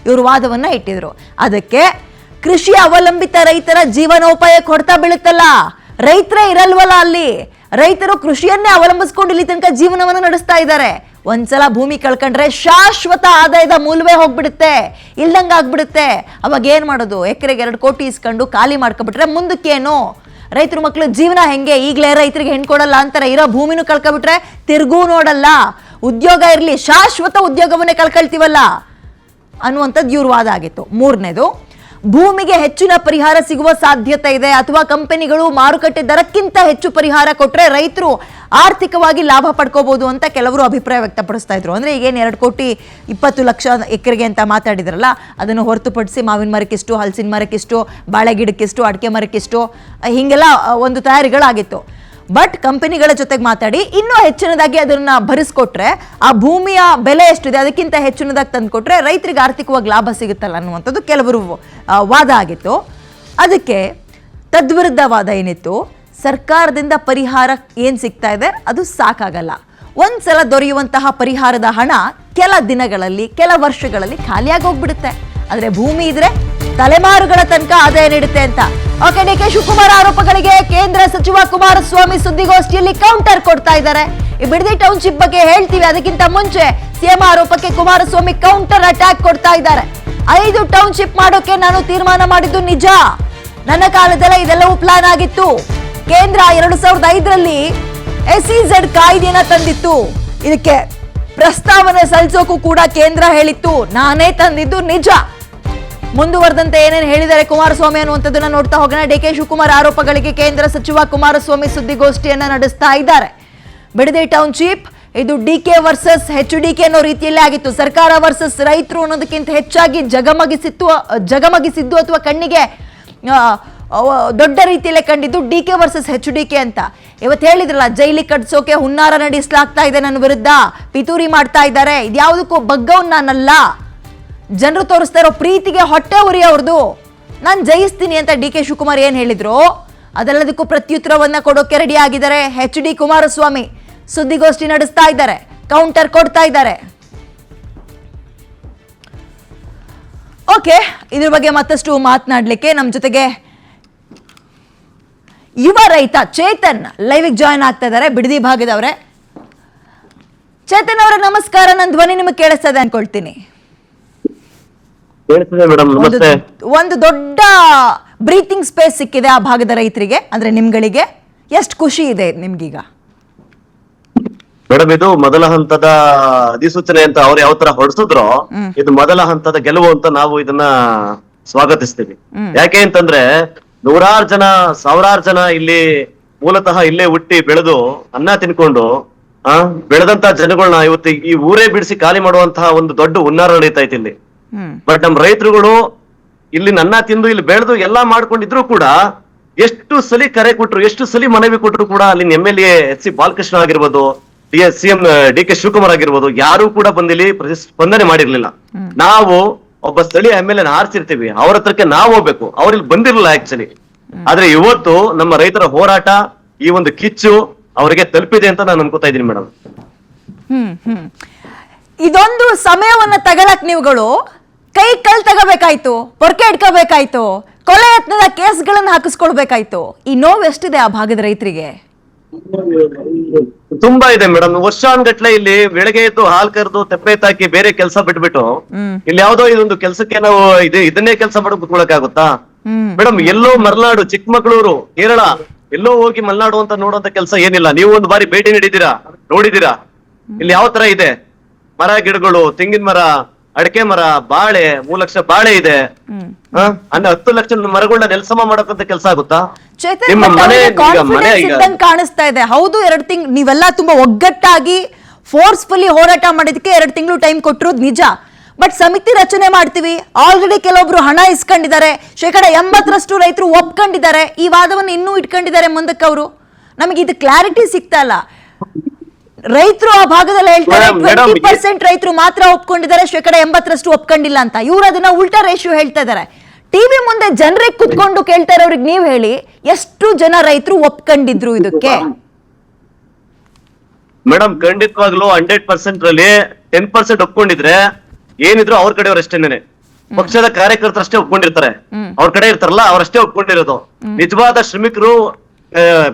Speaker 1: ಇವರು ವಾದವನ್ನ ಇಟ್ಟಿದ್ರು. ಅದಕ್ಕೆ ಕೃಷಿ ಅವಲಂಬಿತ ರೈತರ ಜೀವನೋಪಾಯಕ್ಕೆ ಹೊಡೆತ ಬೀಳುತ್ತಲ್ಲ, ರೈತರೇ ಇರಲ್ವಲ್ಲ ಅಲ್ಲಿ. ರೈತರು ಕೃಷಿಯನ್ನೇ ಅವಲಂಬಿಸ್ಕೊಂಡು ಇಲ್ಲಿ ತನಕ ಜೀವನವನ್ನು ನಡೆಸ್ತಾ ಇದ್ದಾರೆ. ಒಂದ್ಸಲ ಭೂಮಿ ಕಳ್ಕೊಂಡ್ರೆ ಶಾಶ್ವತ ಆದಾಯದ ಮೂಲವೇ ಹೋಗ್ಬಿಡುತ್ತೆ, ಇಲ್ದಂಗ ಆಗ್ಬಿಡುತ್ತೆ. ಅವಾಗ ಏನ್ ಮಾಡೋದು? ಎಕರೆಗೆ 2 ಕೋಟಿ ಇಸ್ಕೊಂಡು ಖಾಲಿ ಮಾಡ್ಕೊಬಿಟ್ರೆ ಮುಂದಕ್ಕೇನು? ರೈತರ ಮಕ್ಕಳು ಜೀವನ ಹೆಂಗೆ? ಈಗಲೇ ರೈತರಿಗೆ ಹೆಣ್ ಕೊಡಲ್ಲ ಅಂತಾರೆ, ಇರೋ ಭೂಮಿನೂ ಕಳ್ಕೊಬಿಟ್ರೆ ತಿರ್ಗೂ ನೋಡಲ್ಲ. ಉದ್ಯೋಗ ಇರಲಿ, ಶಾಶ್ವತ ಉದ್ಯೋಗವನ್ನೇ ಕಳ್ಕೊಳ್ತೀವಲ್ಲ ಅನ್ನುವಂಥದ್ದು ಇವ್ರ ವಾದ ಆಗಿತ್ತು. ಮೂರನೇದು, ಭೂಮಿಗೆ ಹೆಚ್ಚಿನ ಪರಿಹಾರ ಸಿಗುವ ಸಾಧ್ಯತೆ ಇದೆ ಅಥವಾ ಕಂಪನಿಗಳು ಮಾರುಕಟ್ಟೆ ದರಕ್ಕಿಂತ ಹೆಚ್ಚು ಪರಿಹಾರ ಕೊಟ್ರೆ ರೈತರು ಆರ್ಥಿಕವಾಗಿ ಲಾಭ ಪಡ್ಕೋಬಹುದು ಅಂತ ಕೆಲವರು ಅಭಿಪ್ರಾಯ ವ್ಯಕ್ತಪಡಿಸ್ತಾ ಇದ್ರು. ಅಂದ್ರೆ ಈಗೇನು 2 ಕೋಟಿ 20 ಲಕ್ಷ ಎಕರೆಗೆ ಅಂತ ಮಾತಾಡಿದ್ರಲ್ಲ, ಅದನ್ನು ಹೊರತುಪಡಿಸಿ ಮಾವಿನ ಮರಕ್ಕಿಷ್ಟು, ಹಲಸಿನ ಮರಕ್ಕಿಷ್ಟು, ಬಾಳೆ ಗಿಡಕ್ಕಿಷ್ಟು, ಅಡಿಕೆ ಮರಕ್ಕಿಷ್ಟು, ಹಿಂಗೆಲ್ಲ ಒಂದು ತಯಾರಿಗಳಾಗಿತ್ತು. ಬಟ್ ಕಂಪನಿಗಳ ಜೊತೆಗೆ ಮಾತಾಡಿ ಇನ್ನೂ ಹೆಚ್ಚಿನದಾಗಿ ಅದನ್ನ ಭರಿಸ್ಕೊಟ್ರೆ, ಆ ಭೂಮಿಯ ಬೆಲೆ ಎಷ್ಟಿದೆ ಅದಕ್ಕಿಂತ ಹೆಚ್ಚಿನದಾಗಿ ತಂದುಕೊಟ್ರೆ ರೈತರಿಗೆ ಆರ್ಥಿಕವಾಗಿ ಲಾಭ ಸಿಗುತ್ತಲ್ಲ ಅನ್ನುವಂಥದ್ದು ಕೆಲವರು ವಾದ ಆಗಿತ್ತು. ಅದಕ್ಕೆ ತದ್ವಿರುದ್ಧ ವಾದ ಏನಿತ್ತು, ಸರ್ಕಾರದಿಂದ ಪರಿಹಾರ ಏನು ಸಿಗ್ತಾ ಇದೆ ಅದು ಸಾಕಾಗಲ್ಲ. ಒಂದ್ಸಲ ದೊರೆಯುವಂತಹ ಪರಿಹಾರದ ಹಣ ಕೆಲ ದಿನಗಳಲ್ಲಿ, ಕೆಲ ವರ್ಷಗಳಲ್ಲಿ ಖಾಲಿಯಾಗಿ ಹೋಗ್ಬಿಡುತ್ತೆ. ಆದರೆ ಭೂಮಿ ಇದ್ರೆ ತಲೆಮಾರುಗಳ ತನಕ ಆದಾಯ ನೀಡುತ್ತೆ ಅಂತ. ಓಕೆ, ಡಿ ಕೆ ಶಿವಕುಮಾರ್ ಆರೋಪಗಳಿಗೆ ಕೇಂದ್ರ ಸಚಿವ ಕುಮಾರಸ್ವಾಮಿ ಸುದ್ದಿಗೋಷ್ಠಿಯಲ್ಲಿ ಕೌಂಟರ್ ಕೊಡ್ತಾ ಇದ್ದಾರೆ. ಈ ಬಿಡದಿ ಟೌನ್ಶಿಪ್ ಬಗ್ಗೆ ಹೇಳ್ತೀವಿ, ಅದಕ್ಕಿಂತ ಮುಂಚೆ ಸಿಎಂ ಆರೋಪಕ್ಕೆ ಕುಮಾರಸ್ವಾಮಿ ಕೌಂಟರ್ ಅಟ್ಯಾಕ್ ಕೊಡ್ತಾ ಇದ್ದಾರೆ. 5 ಟೌನ್ಶಿಪ್ ಮಾಡೋಕೆ ನಾನು ತೀರ್ಮಾನ ಮಾಡಿದ್ದು ನಿಜ. ನನ್ನ ಕಾಲದಲ್ಲೇ ಇದೆಲ್ಲವೂ ಪ್ಲಾನ್ ಆಗಿತ್ತು. ಕೇಂದ್ರ 2005ರಲ್ಲಿ SEZ ಕಾಯ್ದೆಯನ್ನ ತಂದಿತ್ತು. ಇದಕ್ಕೆ ಪ್ರಸ್ತಾವನೆ ಸಲ್ಲಿಸೋಕು ಕೂಡ ಕೇಂದ್ರ ಹೇಳಿತ್ತು. ನಾನೇ ತಂದಿದ್ದು ನಿಜ. ಮುಂದುವರೆದಂತೆ ಏನೇನು ಹೇಳಿದ್ದಾರೆ ಕುಮಾರಸ್ವಾಮಿ ಅನ್ನುವಂಥದ್ದನ್ನ ನೋಡ್ತಾ ಹೋಗೋಣ. ಡಿ ಕೆ ಶಿವಕುಮಾರ್ ಆರೋಪಗಳಿಗೆ ಕೇಂದ್ರ ಸಚಿವ ಕುಮಾರಸ್ವಾಮಿ ಸುದ್ದಿಗೋಷ್ಠಿಯನ್ನ ನಡೆಸ್ತಾ ಇದ್ದಾರೆ. ಬಿಡದಿ ಟೌನ್ಶಿಪ್ ಇದು DK ವರ್ಸಸ್ HDK ಅನ್ನೋ ರೀತಿಯಲ್ಲೇ ಆಗಿತ್ತು. ಸರ್ಕಾರ ವರ್ಸಸ್ ರೈತರು ಅನ್ನೋದಕ್ಕಿಂತ ಹೆಚ್ಚಾಗಿ ಜಗಮಗಿಸಿದ್ದು ಅಥವಾ ಕಣ್ಣಿಗೆ ದೊಡ್ಡ ರೀತಿಯಲ್ಲೇ ಕಂಡಿದ್ದು DK ವರ್ಸಸ್ HDK ಅಂತ. ಇವತ್ತು ಹೇಳಿದ್ರಲ್ಲ, ಜೈಲಿಗೆ ಕಟ್ಸೋಕೆ ಹುನ್ನಾರ ನಡೆಸಲಾಗ್ತಾ ಇದೆ ನನ್ನ ವಿರುದ್ಧ, ಪಿತೂರಿ ಮಾಡ್ತಾ ಇದ್ದಾರೆ. ಇದ್ಯಾವುದಕ್ಕೂ ಬಗ್ಗವ್ ನಾನಲ್ಲ. ಜನರು ತೋರಿಸ್ತಾ ಇರೋ ಪ್ರೀತಿಗೆ ಹೊಟ್ಟೆ ಉರಿ ಅವ್ರದ್ದು. ನಾನು ಜಯಿಸ್ತೀನಿ ಅಂತ ಡಿ ಕೆ ಶಿವಕುಮಾರ್ ಏನ್ ಹೇಳಿದ್ರು ಅದೆಲ್ಲದಕ್ಕೂ ಪ್ರತ್ಯುತ್ತರವನ್ನ ಕೊಡೋಕೆ ರೆಡಿ ಆಗಿದ್ದಾರೆ. HD ಕುಮಾರಸ್ವಾಮಿ ಸುದ್ದಿಗೋಷ್ಠಿ ನಡೆಸ್ತಾ ಇದ್ದಾರೆ, ಕೌಂಟರ್ ಕೊಡ್ತಾ ಇದ್ದಾರೆ. ಓಕೆ, ಇದ್ರ ಬಗ್ಗೆ ಮತ್ತಷ್ಟು ಮಾತನಾಡ್ಲಿಕ್ಕೆ ನಮ್ಮ ಜೊತೆಗೆ ಯುವ ರೈತ ಚೇತನ್ ಲೈವ್ ಜಾಯ್ನ್ ಆಗ್ತಾ ಇದ್ದಾರೆ, ಬಿಡದಿ ಭಾಗದವರೇ. ಚೇತನ್ ಅವರ ನಮಸ್ಕಾರ. ನನ್ನ ಧ್ವನಿ ನಿಮಗೆ ಕೇಳಿಸ್ತಾ ಇದೆ ಅನ್ಕೊಳ್ತೀನಿ. ಒಂದು ದೊಡ್ಡ ಬ್ರೀತಿಂಗ್ ಸ್ಪೇಸ್ ಸಿಕ್ಕಿದೆ ಆ ಭಾಗದ ರೈತರಿಗೆ, ಅಂದ್ರೆ ನಿಮ್ಗಳಿಗೆ. ಎಷ್ಟು ಖುಷಿ ಇದೆ ನಿಮ್ಗೀಗ?
Speaker 3: ಮೇಡಮ್, ಇದು ಮೊದಲ ಹಂತದ ಅಧಿಸೂಚನೆ ಅಂತ ಅವ್ರು ಯಾವ ತರ ಹೊರಡಿಸಿದ್ರು, ಇದು ಮೊದಲ ಹಂತದ ಗೆಲುವು ಅಂತ ನಾವು ಇದನ್ನ ಸ್ವಾಗತಿಸ್ತೀವಿ. ಯಾಕೆ ಅಂತಂದ್ರೆ 100 ಜನ 1000 ಜನ ಇಲ್ಲಿ ಮೂಲತಃ ಇಲ್ಲೇ ಹುಟ್ಟಿ ಬೆಳೆದು ಅನ್ನ ತಿನ್ಕೊಂಡು ಬೆಳೆದಂತ ಜನಗಳನ್ನ ಇವತ್ತು ಈ ಊರೇ ಬಿಡಿಸಿ ಖಾಲಿ ಮಾಡುವಂತಹ ಒಂದು ದೊಡ್ಡ ಹುನ್ನಾರ ನಡೀತಾ ಐತಿ ಇಲ್ಲಿ. ಬಟ್ ನಮ್ ರೈತರುಗಳು ಇಲ್ಲಿ ನನ್ನ ತಿಂದು ಇಲ್ಲಿ ಬೆಳೆದು ಎಲ್ಲಾ ಮಾಡ್ಕೊಂಡಿದ್ರು ಕೂಡ ಎಷ್ಟು ಸಲಿ ಕರೆ ಕೊಟ್ರು, ಎಷ್ಟು ಸಲಿ ಮನವಿ ಕೊಟ್ರು ಕೂಡ ಅಲ್ಲಿ MLA HC ಬಾಲಕೃಷ್ಣ ಆಗಿರ್ಬೋದು, CM DK ಶಿವಕುಮಾರ್ ಆಗಿರ್ಬೋದು, ಯಾರು ಕೂಡ ಬಂದಿಲ್ಲಿ ಸ್ಪಂದನೆ ಮಾಡಿರ್ಲಿಲ್ಲ. ನಾವು ಒಬ್ಬ ಸ್ಥಳೀಯ MLA ಆರಿಸಿರ್ತೀವಿ, ಅವ್ರ ಹತ್ರಕ್ಕೆ ನಾವು ಹೋಗ್ಬೇಕು, ಅವ್ರಲ್ಲಿ ಬಂದಿರಲಿಲ್ಲ ಆಕ್ಚುಲಿ. ಆದ್ರೆ ಇವತ್ತು ನಮ್ಮ ರೈತರ ಹೋರಾಟ, ಈ ಒಂದು ಕಿಚ್ಚು ಅವರಿಗೆ ತಲುಪಿದೆ ಅಂತ ನಾನು ಅನ್ಕೋತಾ ಇದ್ದೀನಿ ಮೇಡಮ್.
Speaker 1: ಇದೊಂದು ಸಮಯವನ್ನ ತಗೊಳಕ್ ನೀವುಗಳು ಕಲ್ ತಗೋಬೇಕಾಯ್ತು, ಪೊರ್ಕೆ ಇಟ್ಕೋಬೇಕಾಯ್ತು, ಕೊಲೆ ಯತ್ನದ ಕೇಸ್ಗಳನ್ನ ಹಾಕಿಸ್ಕೊಳ್ಬೇಕಾಯ್ತು. ಈ ನೋವು ಎಷ್ಟಿದೆ ಆ ಭಾಗದ ರೈತರಿಗೆ?
Speaker 3: ತುಂಬಾ ಇದೆ ಮೇಡಮ್. ವರ್ಷಾನ್ಗಟ್ಲೆ ಇಲ್ಲಿ ಬೆಳಗ್ಗೆ ಎದ್ದು ಹಾಲ್ ಕರೆದು ತೆಪ್ಪೆ ತಾಕಿ ಬೇರೆ ಕೆಲಸ ಬಿಟ್ಬಿಟ್ಟು ಇಲ್ಲಿ ಯಾವ್ದೋ ಇದೊಂದು ಕೆಲಸಕ್ಕೆ ನಾವು ಇದನ್ನೇ ಕೆಲಸ ಮಾಡಿ ಕುತ್ಕೊಳಕಾಗುತ್ತಾ ಮೇಡಮ್? ಎಲ್ಲೋ ಮಲೆನಾಡು, ಚಿಕ್ಕಮಗಳೂರು, ಕೇರಳ ಎಲ್ಲೋ ಹೋಗಿ ಮಲೆನಾಡು ಅಂತ ನೋಡುವಂತ ಕೆಲಸ ಏನಿಲ್ಲ. ನೀವು ಒಂದು ಬಾರಿ ಭೇಟಿ ನೀಡಿದ್ದೀರಾ, ನೋಡಿದೀರಾ ಇಲ್ಲಿ ಯಾವ ತರ ಇದೆ? ಮರ ಗಿಡಗಳು, ತೆಂಗಿನ ಮರ, ಅಡಕೆ ಮರ, ಬಾಳೆ, 3 ಲಕ್ಷ ಬಾಳೆ ಇದೆ. 10 ಲಕ್ಷ ಮರಗಳನ್ನ ನೆಲಸಮ ಮಾಡಕ್ಕಂತ ಕೆಲಸ ಆಗುತ್ತಾ?
Speaker 1: ಕಾಣಿಸ್ತಾ ಇದೆ. ಹೌದು, 2 ತಿಂಗಳು ನೀವೆಲ್ಲ ತುಂಬಾ ಒಗ್ಗಟ್ಟಾಗಿ ಫೋರ್ಸ್ಫುಲಿ ಹೋರಾಟ ಮಾಡಿದಕ್ಕೆ 2 ತಿಂಗಳು ಟೈಮ್ ಕೊಟ್ಟಿರೋದು ನಿಜ. ಬಟ್ ಸಮಿತಿ ರಚನೆ ಮಾಡ್ತೀವಿ, ಆಲ್ರೆಡಿ ಕೆಲವೊಬ್ರು ಹಣ ಇಸ್ಕೊಂಡಿದ್ದಾರೆ, 80% ರೈತರು ಒಪ್ಕೊಂಡಿದ್ದಾರೆ, ಈ ವಾದವನ್ನು ಇನ್ನೂ ಇಟ್ಕೊಂಡಿದ್ದಾರೆ ಮುಂದಕ್ಕೆ. ಅವರು ನಮಗೆ ಇದು ಕ್ಲಾರಿಟಿ ಸಿಗ್ತಾ ಇಲ್ಲ. ರೈತರು ಆ ಭಾಗದಲ್ಲಿ ಹೇಳ್ತಾರೆ 20% ರೈತರು ಮಾತ್ರ ಒಪ್ಕೊಂಡಿದ್ದಾರೆ, 80% ಒಪ್ಕೊಂಡಿಲ್ಲ ಅಂತ. ಇವ್ರು ಅದನ್ನ ಉಲ್ಟಾ ರೇಷಿಯೋ ಹೇಳ್ತಾ ಇದ್ದಾರೆ. ಟಿವಿ ಮುಂದೆ ಜನರಿಗೆ ಕುತ್ಕೊಂಡು ಕೇಳ್ತಾ ಇರೋರಿಗೆ ನೀವ್ ಹೇಳಿ, ಎಷ್ಟು ಜನ ರೈತರು ಒಪ್ಕೊಂಡಿದ್ರು ಇದಕ್ಕೆ?
Speaker 3: ಮೇಡಮ್ ಖಂಡಿತವಾಗ್ಲೂ 100% ರಲ್ಲಿ 10% ಒಪ್ಕೊಂಡಿದ್ರೆ ಏನಿದ್ರು ಅವ್ರ ಕಡೆಯವ್ರು ಅಷ್ಟೇನೆ, ಪಕ್ಷದ ಕಾರ್ಯಕರ್ತರು ಅಷ್ಟೇ ಒಪ್ಕೊಂಡಿರ್ತಾರೆ, ಅವ್ರ ಕಡೆ ಇರ್ತಾರಲ್ಲ ಅವ್ರಷ್ಟೇ ಒಪ್ಕೊಂಡಿರೋದು. ನಿಜವಾದ ಶ್ರಮಿಕರು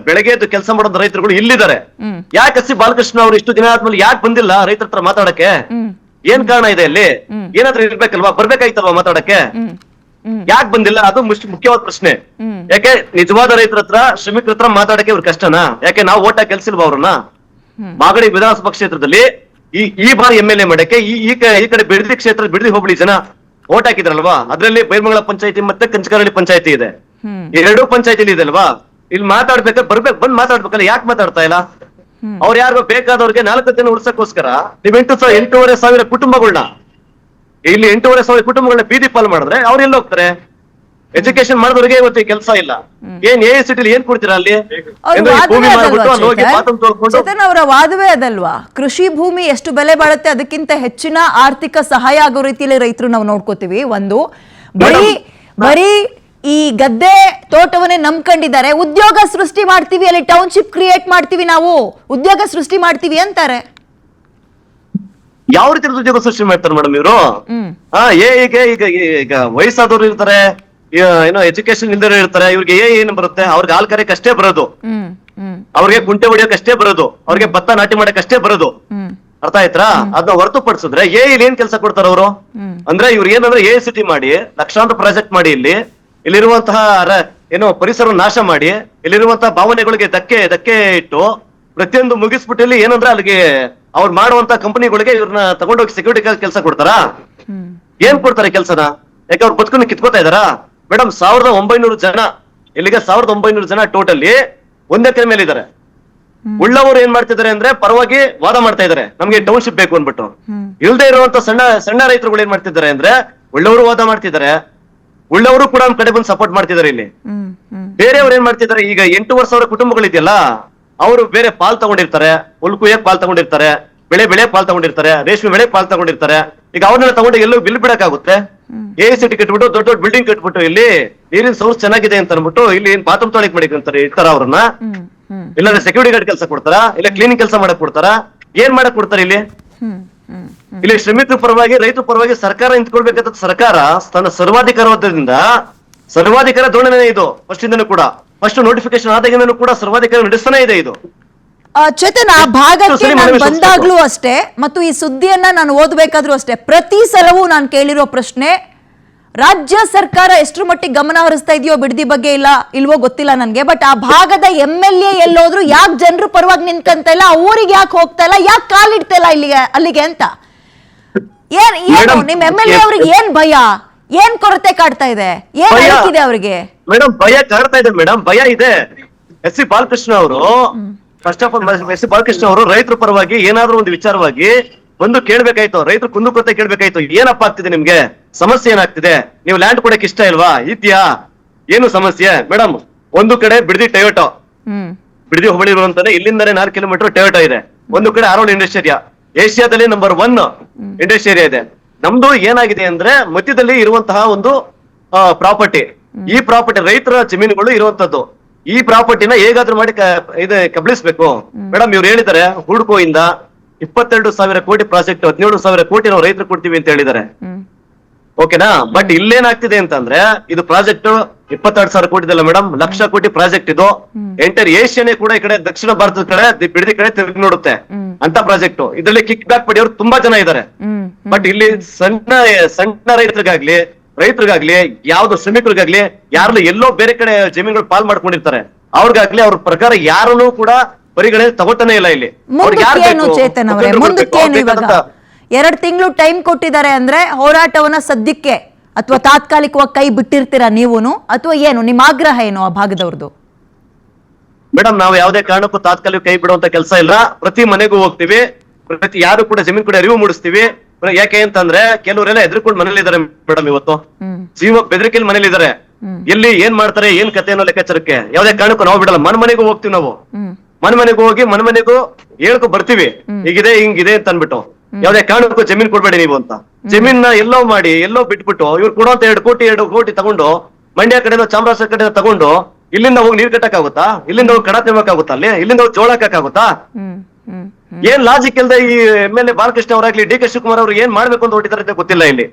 Speaker 3: ಬೆಳಗ್ಗೆ ಎದ್ದು ಕೆಲಸ ಮಾಡೋದ್ ರೈತರುಗಳು ಇಲ್ಲಿದ್ದಾರೆ. ಯಾಕೆ ಸಿ ಬಾಲಕೃಷ್ಣ ಅವರು ಇಷ್ಟು ದಿನ ಆದ್ಮೇಲೆ ಯಾಕೆ ಬಂದಿಲ್ಲ ರೈತರ ಹತ್ರ ಮಾತಾಡಕ್ಕೆ? ಏನ್ ಕಾರಣ ಇದೆ ಅಲ್ಲಿ? ಏನಾದ್ರೂ ಇರ್ಬೇಕಲ್ವಾ, ಬರ್ಬೇಕಾಯ್ತಲ್ವಾ ಮಾತಾಡಕ್ಕೆ? ಯಾಕೆ ಬಂದಿಲ್ಲ? ಅದು ಮುಖ್ಯವಾದ ಪ್ರಶ್ನೆ. ಯಾಕೆ ನಿಜವಾದ ರೈತರ ಹತ್ರ ಶ್ರಮಿಕರ ಹತ್ರ ಮಾತಾಡಕ್ಕೆ ಇವ್ರ ಕಷ್ಟನಾ? ಯಾಕೆ ನಾವು ಓಟ್ ಹಾಕಿ ಕೆಲ್ಸಿಲ್ವಾ ಅವ್ರನ್ನ? ಮಾಗಡಿ ವಿಧಾನಸಭಾ ಕ್ಷೇತ್ರದಲ್ಲಿ ಈ ಬಾರಿ MLA ಮಾಡಕ್ಕೆ ಈ ಕಡೆ ಬಿಡದಿ ಕ್ಷೇತ್ರ, ಬಿಡದಿ ಹೋಬಳಿ ಜನ ಓಟ್ ಹಾಕಿದ್ರಲ್ವಾ? ಅದ್ರಲ್ಲಿ ಬೈರ್ಮಂಗಲ ಪಂಚಾಯತಿ ಮತ್ತೆ ಕಂಚಕರಳ್ಳಿ ಪಂಚಾಯತಿ ಇದೆ, ಎರಡೂ ಪಂಚಾಯತಿ ಇದೆ ಅಲ್ವಾ? ಇಲ್ಲಿ ಮಾತಾಡ್ಬೇಕಾದ್ರೆ ಬಂದ್ ಮಾತಾಡ್ಬೇಕಲ್ಲ, ಯಾಕೆ ಮಾತಾಡ್ತಾ ಇಲ್ಲ? ಅವ್ರು ಯಾರಿಗೋ ಬೇಕಾದವ್ರಿಗೆ 4 ದಿನ ಉಳ್ಸಕ್ಕೋಸ್ಕರ ನೀವ್ 8,500 ಕುಟುಂಬಗಳನ್ನ ಇಲ್ಲಿ 8,500 ಕುಟುಂಬಗಳನ್ನ ಬೀದಿ ಪಾಲ್ ಮಾಡಿದ್ರೆ ಅವ್ರು ಎಲ್ಲಿ ಹೋಗ್ತಾರೆ? ಎಜುಕೇಶನ್ ಮಾಡಿದವ್ರಿಗೆ ಇವತ್ತು ಕೆಲಸ ಇಲ್ಲ. ಏನ್ ಸಿಟಿಲಿ ಏನ್ ಕೊಡ್ತೀರಾ ಅಲ್ಲಿ?
Speaker 1: ಚೇತನ್ ಅವರ ವಾದವೇ ಅದಲ್ವಾ? ಕೃಷಿ ಭೂಮಿ ಎಷ್ಟು ಬೆಲೆ ಬಾಳುತ್ತೆ ಅದಕ್ಕಿಂತ ಹೆಚ್ಚಿನ ಆರ್ಥಿಕ ಸಹಾಯ ಆಗೋ ರೀತಿಯಲ್ಲಿ ರೈತರು ನಾವು ನೋಡ್ಕೋತೀವಿ. ಒಂದು ಬರೀ ಈ ಗದ್ದೆ ತೋಟವನ್ನೇ ನಂಬ್ಕೊಂಡಿದ್ದಾರೆ. ಉದ್ಯೋಗ ಸೃಷ್ಟಿ ಮಾಡ್ತೀವಿ, ಅಲ್ಲಿ ಟೌನ್ಶಿಪ್ ಕ್ರಿಯೇಟ್ ಮಾಡ್ತೀವಿ, ನಾವು ಉದ್ಯೋಗ ಸೃಷ್ಟಿ ಮಾಡ್ತೀವಿ ಅಂತಾರೆ.
Speaker 3: ಯಾವ ರೀತಿ ಉದ್ಯೋಗ ಸೃಷ್ಟಿ ಮಾಡ್ತಾರೆ ಮೇಡಮ್ ಇವರು? ಈಗ ವಯಸ್ಸಾದವ್ರು ಇರ್ತಾರೆ, ಏನೋ ಎಜುಕೇಶನ್ ಇಲ್ದೇ ಇರ್ತಾರೆ, ಇವ್ರಿಗೆ ಏನ್ ಬರುತ್ತೆ? ಅವ್ರಿಗೆ ಹಾಲ್ ಕರೆಯಕ್ ಅಷ್ಟೇ ಬರೋದು, ಅವ್ರಿಗೆ ಕುಂಟೆ ಹೊಡಿಯಕ್ ಅಷ್ಟೇ ಬರೋದು, ಅವ್ರಿಗೆ ಭತ್ತ ನಾಟಿ ಮಾಡಕ್ ಅಷ್ಟೇ ಬರೋದು. ಅರ್ಥ ಆಯ್ತಾ? ಅದನ್ನ ಹೊರತುಪಡಿಸಿದ್ರೆ ಇಲ್ಲಿ ಏನ್ ಕೆಲಸ ಕೊಡ್ತಾರ ಅವರು? ಅಂದ್ರೆ ಇವ್ರು ಏನಂದ್ರೆ ಸಿಟಿ ಮಾಡಿ ಲಕ್ಷಾಂತರ ಪ್ರಾಜೆಕ್ಟ್ ಮಾಡಿ ಇಲ್ಲಿರುವಂತಹ ಏನೋ ಪರಿಸರ ನಾಶ ಮಾಡಿ ಇಲ್ಲಿರುವಂತಹ ಭಾವನೆಗಳಿಗೆ ಧಕ್ಕೆ ಇಟ್ಟು ಪ್ರತಿಯೊಂದು ಮುಗಿಸ್ಬಿಟ್ಟು ಇಲ್ಲಿ ಏನಂದ್ರೆ ಅಲ್ಲಿಗೆ ಅವ್ರು ಮಾಡುವಂತ ಕಂಪನಿಗಳಿಗೆ ಇವ್ರನ್ನ ತಗೊಂಡೋಗಿ ಸೆಕ್ಯೂರಿಟಿ ಕೆಲಸ ಕೊಡ್ತಾರಾ? ಏನ್ ಕೊಡ್ತಾರೆ ಕೆಲ್ಸನ? ಯಾಕೆ ಅವ್ರು ಬದುಕನ್ನು ಕಿತ್ಕೋತಾ ಇದಾರಾ? ಮೇಡಮ್ 1900 ಜನ, ಇಲ್ಲಿಗೆ 1900 ಜನ ಟೋಟಲಿ 1 ಎಕರೆ ಮೇಲೆ ಇದಾರೆ. ಉಳ್ಳವರು ಏನ್ ಮಾಡ್ತಿದ್ದಾರೆ ಅಂದ್ರೆ ಪರವಾಗಿ ವಾದ ಮಾಡ್ತಾ ಇದಾರೆ, ನಮ್ಗೆ ಟೌನ್ಶಿಪ್ ಬೇಕು ಅನ್ಬಿಟ್ಟು. ಇಲ್ದೇ ಇರುವಂತ ಸಣ್ಣ ರೈತರುಗಳು ಏನ್ ಮಾಡ್ತಿದ್ದಾರೆ ಅಂದ್ರೆ ಉಳ್ಳವರು ವಾದ ಮಾಡ್ತಿದ್ದಾರೆ, ಉಳ್ಳವರು ಕೂಡ ನಮ್ ಕಡೆ ಬಂದು ಸಪೋರ್ಟ್ ಮಾಡ್ತಿದ್ದಾರೆ. ಇಲ್ಲಿ ಬೇರೆಯವ್ರು ಏನ್ ಮಾಡ್ತಿದ್ದಾರೆ, ಈಗ 8,500 ಕುಟುಂಬಗಳಿದೆಯಲ್ಲ, ಅವರು ಬೇರೆ ಪಾಲ್ ತಗೊಂಡಿರ್ತಾರೆ, ಹುಲ್ಕುಯ್ಯಕ್ ಪಾಲ್ ತಗೊಂಡಿರ್ತಾರೆ, ಬೆಳೆ ಪಾಲ್ ತಗೊಂಡಿರ್ತಾರೆ, ರೇಷ್ಮೆ ಬೆಳೆ ಪಾಲ್ ತಗೊಂಡಿರ್ತಾರೆ. ಈಗ ಅವ್ರನ್ನೆಲ್ಲ ತಗೊಂಡು ಎಲ್ಲೂ ಬಿಲ್ ಬಿಡಕ್ಕಾಗುತ್ತೆ? ಸಿಟಿ ಕಟ್ಬಿಟ್ಟು ದೊಡ್ಡ ಬಿಲ್ಡಿಂಗ್ ಕಟ್ಬಿಟ್ಟು ಇಲ್ಲಿ ನೀರಿನ ಸೋರ್ಸ್ ಚೆನ್ನಾಗಿದೆ ಅಂತ ಅನ್ಬಿಟ್ಟು ಇಲ್ಲಿ ಬಾತ್ರೂಮ್ ತೊಳಿಕ್ ಮಾಡಿರ್ತಾರೆ, ಇರ್ತಾರ ಅವ್ರನ್ನ? ಇಲ್ಲಾಂದ್ರೆ ಸೆಕ್ಯೂರಿಟಿ ಗಾರ್ಡ್ ಕೆಲಸ ಕೊಡ್ತಾರ? ಇಲ್ಲ ಕ್ಲೀನಿಂಗ್ ಕೆಲಸ ಮಾಡಕ್ ಕೊಡ್ತಾರ? ಏನ್ ಮಾಡಕ್ ಕೊಡ್ತಾರೆ ಇಲ್ಲಿ ಶ್ರಮಿಕರ ಪರವಾಗಿ ರೈತರ ಪರವಾಗಿ ಸರ್ಕಾರ ನಿಂತ್ಕೊಳ್ಬೇಕಾದ ಸರ್ಕಾರ ತನ್ನ ಸರ್ವಾಧಿಕಾರ ಧೋರಣೆ ಇದು. ಫಸ್ಟ್ ನೋಟಿಫಿಕೇಶನ್ ಆದಾಗಿಂದನೂ ಕೂಡ ಸರ್ವಾಧಿಕಾರ ನಡೆಸ್ತಾನೆ ಇದೆ ಇದು.
Speaker 1: ಚೇತನ್, ಆ ಭಾಗಕ್ಕೆ ನಾನು ಬಂದಾಗ್ಲೂ ಅಷ್ಟೇ ಮತ್ತು ಈ ಸುದ್ದಿಯನ್ನ ನಾನು ಓದಬೇಕಾದ್ರೂ ಅಷ್ಟೇ ಪ್ರತಿ ಸಲವೂ ನಾನು ಕೇಳಿರೋ ಪ್ರಶ್ನೆ, ರಾಜ್ಯ ಸರ್ಕಾರ ಎಷ್ಟರ ಮಟ್ಟಿಗೆ ಗಮನ ಹರಿಸ್ತಾ ಇದೆಯೋ ಬಿಡದಿ ಬಗ್ಗೆ ಇಲ್ವೋ ಗೊತ್ತಿಲ್ಲ ನನ್ಗೆ, ಬಟ್ ಆ ಭಾಗದ MLA ಎಲ್ಲೋದ್ರು ಯಾಕೆ ಜನರು ಪರವಾಗಿ ನಿಂತ್ಕಂತ ಇಲ್ಲ, ಆ ಊರಿಗೆ ಯಾಕೆ ಹೋಗ್ತಾ ಇಲ್ಲ, ಯಾಕೆ ಕಾಲಿಡ್ತಾ ಇಲ್ಲ ಅಲ್ಲಿಗೆ ಅಂತ? ಏನು ನಿಮ್ MLA ಅವ್ರಿಗೆ ಏನ್ ಭಯ, ಏನ್ ಕೊರತೆ ಕಾಡ್ತಾ ಇದೆ, ಏನ್ ಹೇಳ್ತಿದೆ ಅವ್ರಿಗೆ?
Speaker 3: ಮೇಡಮ್ ಭಯ ಕಾಡ್ತಾ ಇದೆ, ಮೇಡಮ್ ಭಯ ಇದೆ. ಎಸ್ ಸಿ ಬಾಲಕೃಷ್ಣ ಅವರು ಫಸ್ಟ್ ಆಫ್ ಆಲ್ ಬಾಲಕೃಷ್ಣ ಅವರು ರೈತರ ಪರವಾಗಿ ಏನಾದ್ರೂ ಒಂದು ವಿಚಾರವಾಗಿ ಬಂದು ಕೇಳ್ಬೇಕಾಯ್ತು, ರೈತರು ಕುಂದುಕೊರತೆ ಕೇಳ್ಬೇಕಾಯ್ತು. ಏನಪ್ಪ ಆಗ್ತಿದೆ ನಿಮ್ಗೆ, ಸಮಸ್ಯೆ ಏನಾಗ್ತಿದೆ, ನೀವು ಲ್ಯಾಂಡ್ ಕೊಡಕ್ ಇಷ್ಟ ಇಲ್ವಾ, ಇದ್ಯಾ, ಏನು ಸಮಸ್ಯೆ? ಮೇಡಮ್ ಒಂದು ಕಡೆ ಬಿಡದಿ ಟೊಯೋಟೋ, ಬಿಡದಿ ಹೋಬಳಿ ಇರುವಂತಾನೆ ಇಲ್ಲಿಂದಾನೆ 4 ಕಿಲೋಮೀಟರ್ ಟೊಯೋಟೋ ಇದೆ. ಒಂದು ಕಡೆ ಆರೋಲ್ ಇಂಡಸ್ಟ್ರಿ ಏಷ್ಯಾದಲ್ಲಿ ನಂಬರ್ 1 ಇಂಡಸ್ಟ್ರಿ ಇದೆ. ನಮ್ದು ಏನಾಗಿದೆ ಅಂದ್ರೆ ಮಧ್ಯದಲ್ಲಿ ಇರುವಂತಹ ಒಂದು ಪ್ರಾಪರ್ಟಿ, ಈ ಪ್ರಾಪರ್ಟಿ ರೈತರ ಜಮೀನುಗಳು ಇರುವಂತದ್ದು. ಈ ಪ್ರಾಪರ್ಟಿನ ಹೇಗಾದ್ರೂ ಮಾಡಿ ಕಬಳಿಸ್ಬೇಕು. ಮೇಡಮ್ ಇವ್ರು ಹೇಳಿದ್ದಾರೆ ಹುಡ್ಕೋ ಇಂದ 22,000 ಕೋಟಿ ಪ್ರಾಜೆಕ್ಟ್ 17,000 ಕೋಟಿ ನಾವು ರೈತರು ಕೊಡ್ತೀವಿ ಅಂತ ಹೇಳಿದ್ದಾರೆ. ಓಕೆನಾ? ಬಟ್ ಇಲ್ಲೇನಾಗ್ತಿದೆ ಅಂತಂದ್ರೆ ಇದು ಪ್ರಾಜೆಕ್ಟ್ 22,000 ಕೋಟಿ ಇದಲ್ಲ ಮೇಡಮ್, 1,00,000 ಕೋಟಿ ಪ್ರಾಜೆಕ್ಟ್ ಇದು. ಎಂಟರ್ ಏಷ್ಯಾನೇ ಕೂಡ ಈ ಕಡೆ ದಕ್ಷಿಣ ಭಾರತದ ಕಡೆ ಬಿಡದಿ ಕಡೆ ತಿರುಗಿ ನೋಡುತ್ತೆ ಅಂತ ಪ್ರಾಜೆಕ್ಟ್. ಇದರಲ್ಲಿ ಕಿಕ್ ಬ್ಯಾಕ್ ಪಡೆಯೋರು ತುಂಬಾ ಜನ ಇದ್ದಾರೆ. ಬಟ್ ಇಲ್ಲಿ ಸಣ್ಣ ರೈತರಿಗಾಗ್ಲಿ ಯಾವ್ದು ಶ್ರಮಿಕರಿಗಾಗ್ಲಿ ಯಾರು ಎಲ್ಲೋ ಬೇರೆ ಕಡೆ ಜಮೀನುಗಳು ಪಾಲ್ ಮಾಡ್ಕೊಂಡಿರ್ತಾರೆ, ಅವ್ರಿಗಾಗ್ಲಿ ಅವ್ರ ಪ್ರಕಾರ ಯಾರನ್ನೂ ಕೂಡ ಪರಿಗಣನೆ ತಗೋತಾನೆ ಇಲ್ಲ. ಇಲ್ಲಿ
Speaker 1: ಚೇತನ್ ಅವರೇ, ಮುಂದಕ್ಕೇನು ಇವಾಗ 2 ತಿಂಗಳು ಟೈಮ್ ಕೊಟ್ಟಿದ್ದಾರೆ ಅಂದ್ರೆ ಹೋರಾಟವನ್ನ ಸದ್ಯಕ್ಕೆ ಅಥವಾ ತಾತ್ಕಾಲಿಕವಾಗಿ ಕೈ ಬಿಟ್ಟಿರ್ತೀರಾ ನೀವುನು, ಅಥವಾ ಏನು ನಿಮ್ಮ ಆಗ್ರಹ ಏನು ಆ ಭಾಗದವ್ರದ್ದು?
Speaker 3: ಮೇಡಮ್ ನಾವು ಯಾವುದೇ ಕಾರಣಕ್ಕೂ ತಾತ್ಕಾಲಿಕ ಕೈ ಬಿಡುವಂತ ಕೆಲಸ ಇಲ್ಲ. ಪ್ರತಿ ಮನೆಗೂ ಹೋಗ್ತೀವಿ, ಪ್ರತಿ ಯಾರು ಕೂಡ ಜಮೀನ್ ಕೂಡ ಅರಿವು ಮೂಡಿಸ್ತೀವಿ. ಯಾಕೆ ಅಂತಂದ್ರೆ ಕೆಲವರೆಲ್ಲ ಹೆದರ್ಕೊಂಡು ಮನೇಲಿದ್ದಾರೆ ಮೇಡಮ್, ಇವತ್ತು ಜೀವ ಬೆದರಿಕೆಯಲ್ಲಿ ಮನೇಲಿದ್ದಾರೆ. ಎಲ್ಲಿ ಏನ್ ಮಾಡ್ತಾರೆ ಏನ್ ಕತೆ ಅನ್ನೋ ಲೆಕ್ಕಾಚಾರಕ್ಕೆ ಯಾವುದೇ ಕಾರಣಕ್ಕೂ ನಾವು ಬಿಡಲ್ಲ. ಮನೆಗೂ ಹೋಗ್ತೀವಿ ನಾವು, ಮನೆಗೂ ಹೋಗಿ ಮನೆಗೂ ಹೇಳ್ಕೊ ಬರ್ತೀವಿ, ಹೀಗಿದೆ ಹಿಂಗಿದೆ ಅಂತ ಅನ್ಬಿಟ್ಟು. ಯಾವುದೇ ಕಾರಣಕ್ಕೂ ಜಮೀನ್ ಕೊಡ್ಬೇಡಿ ನೀವು ಅಂತ. ಜಮೀನ ಎಲ್ಲೋ ಮಾಡಿ ಎಲ್ಲೋ ಬಿಟ್ಬಿಟ್ಟು ಇವ್ರು ಕೊಡುವಂತ 2 ಕೋಟಿ ತಗೊಂಡು ಮಂಡ್ಯ ಕಡೆಯಿಂದ ಚಾಮರಾಜನಗರ ಕಡೆಯಿಂದ ತಗೊಂಡು ಇಲ್ಲಿಂದ ಹೋಗಿ ನೀರ್ ಕಟ್ಟಕ್ಕಾಗುತ್ತಾ? ಇಲ್ಲಿಂದ ಹೋಗಿ ಕಡ ತಿಮ್ಮಕ್ಕಾಗುತ್ತಾ? ಅಲ್ಲಿ ಇಲ್ಲಿಂದ ಹೋಗಿ ಜೋಳ ಹಾಕಕ್ಕಾಗುತ್ತಾ? ಏನ್ ಲಾಜಿಕ್ ಇಲ್ಲದೆ ಈ MLA ಬಾಲಕೃಷ್ಣ ಅವರಾಗ್ಲಿ DK ಶಿವಕುಮಾರ್ ಅವರು ಏನ್ ಮಾಡ್ಬೇಕು ಅಂತ ಹೊಟ್ಟಿದ್ದಾರೆ ಅಂತ ಗೊತ್ತಿಲ್ಲ ಇಲ್ಲಿ.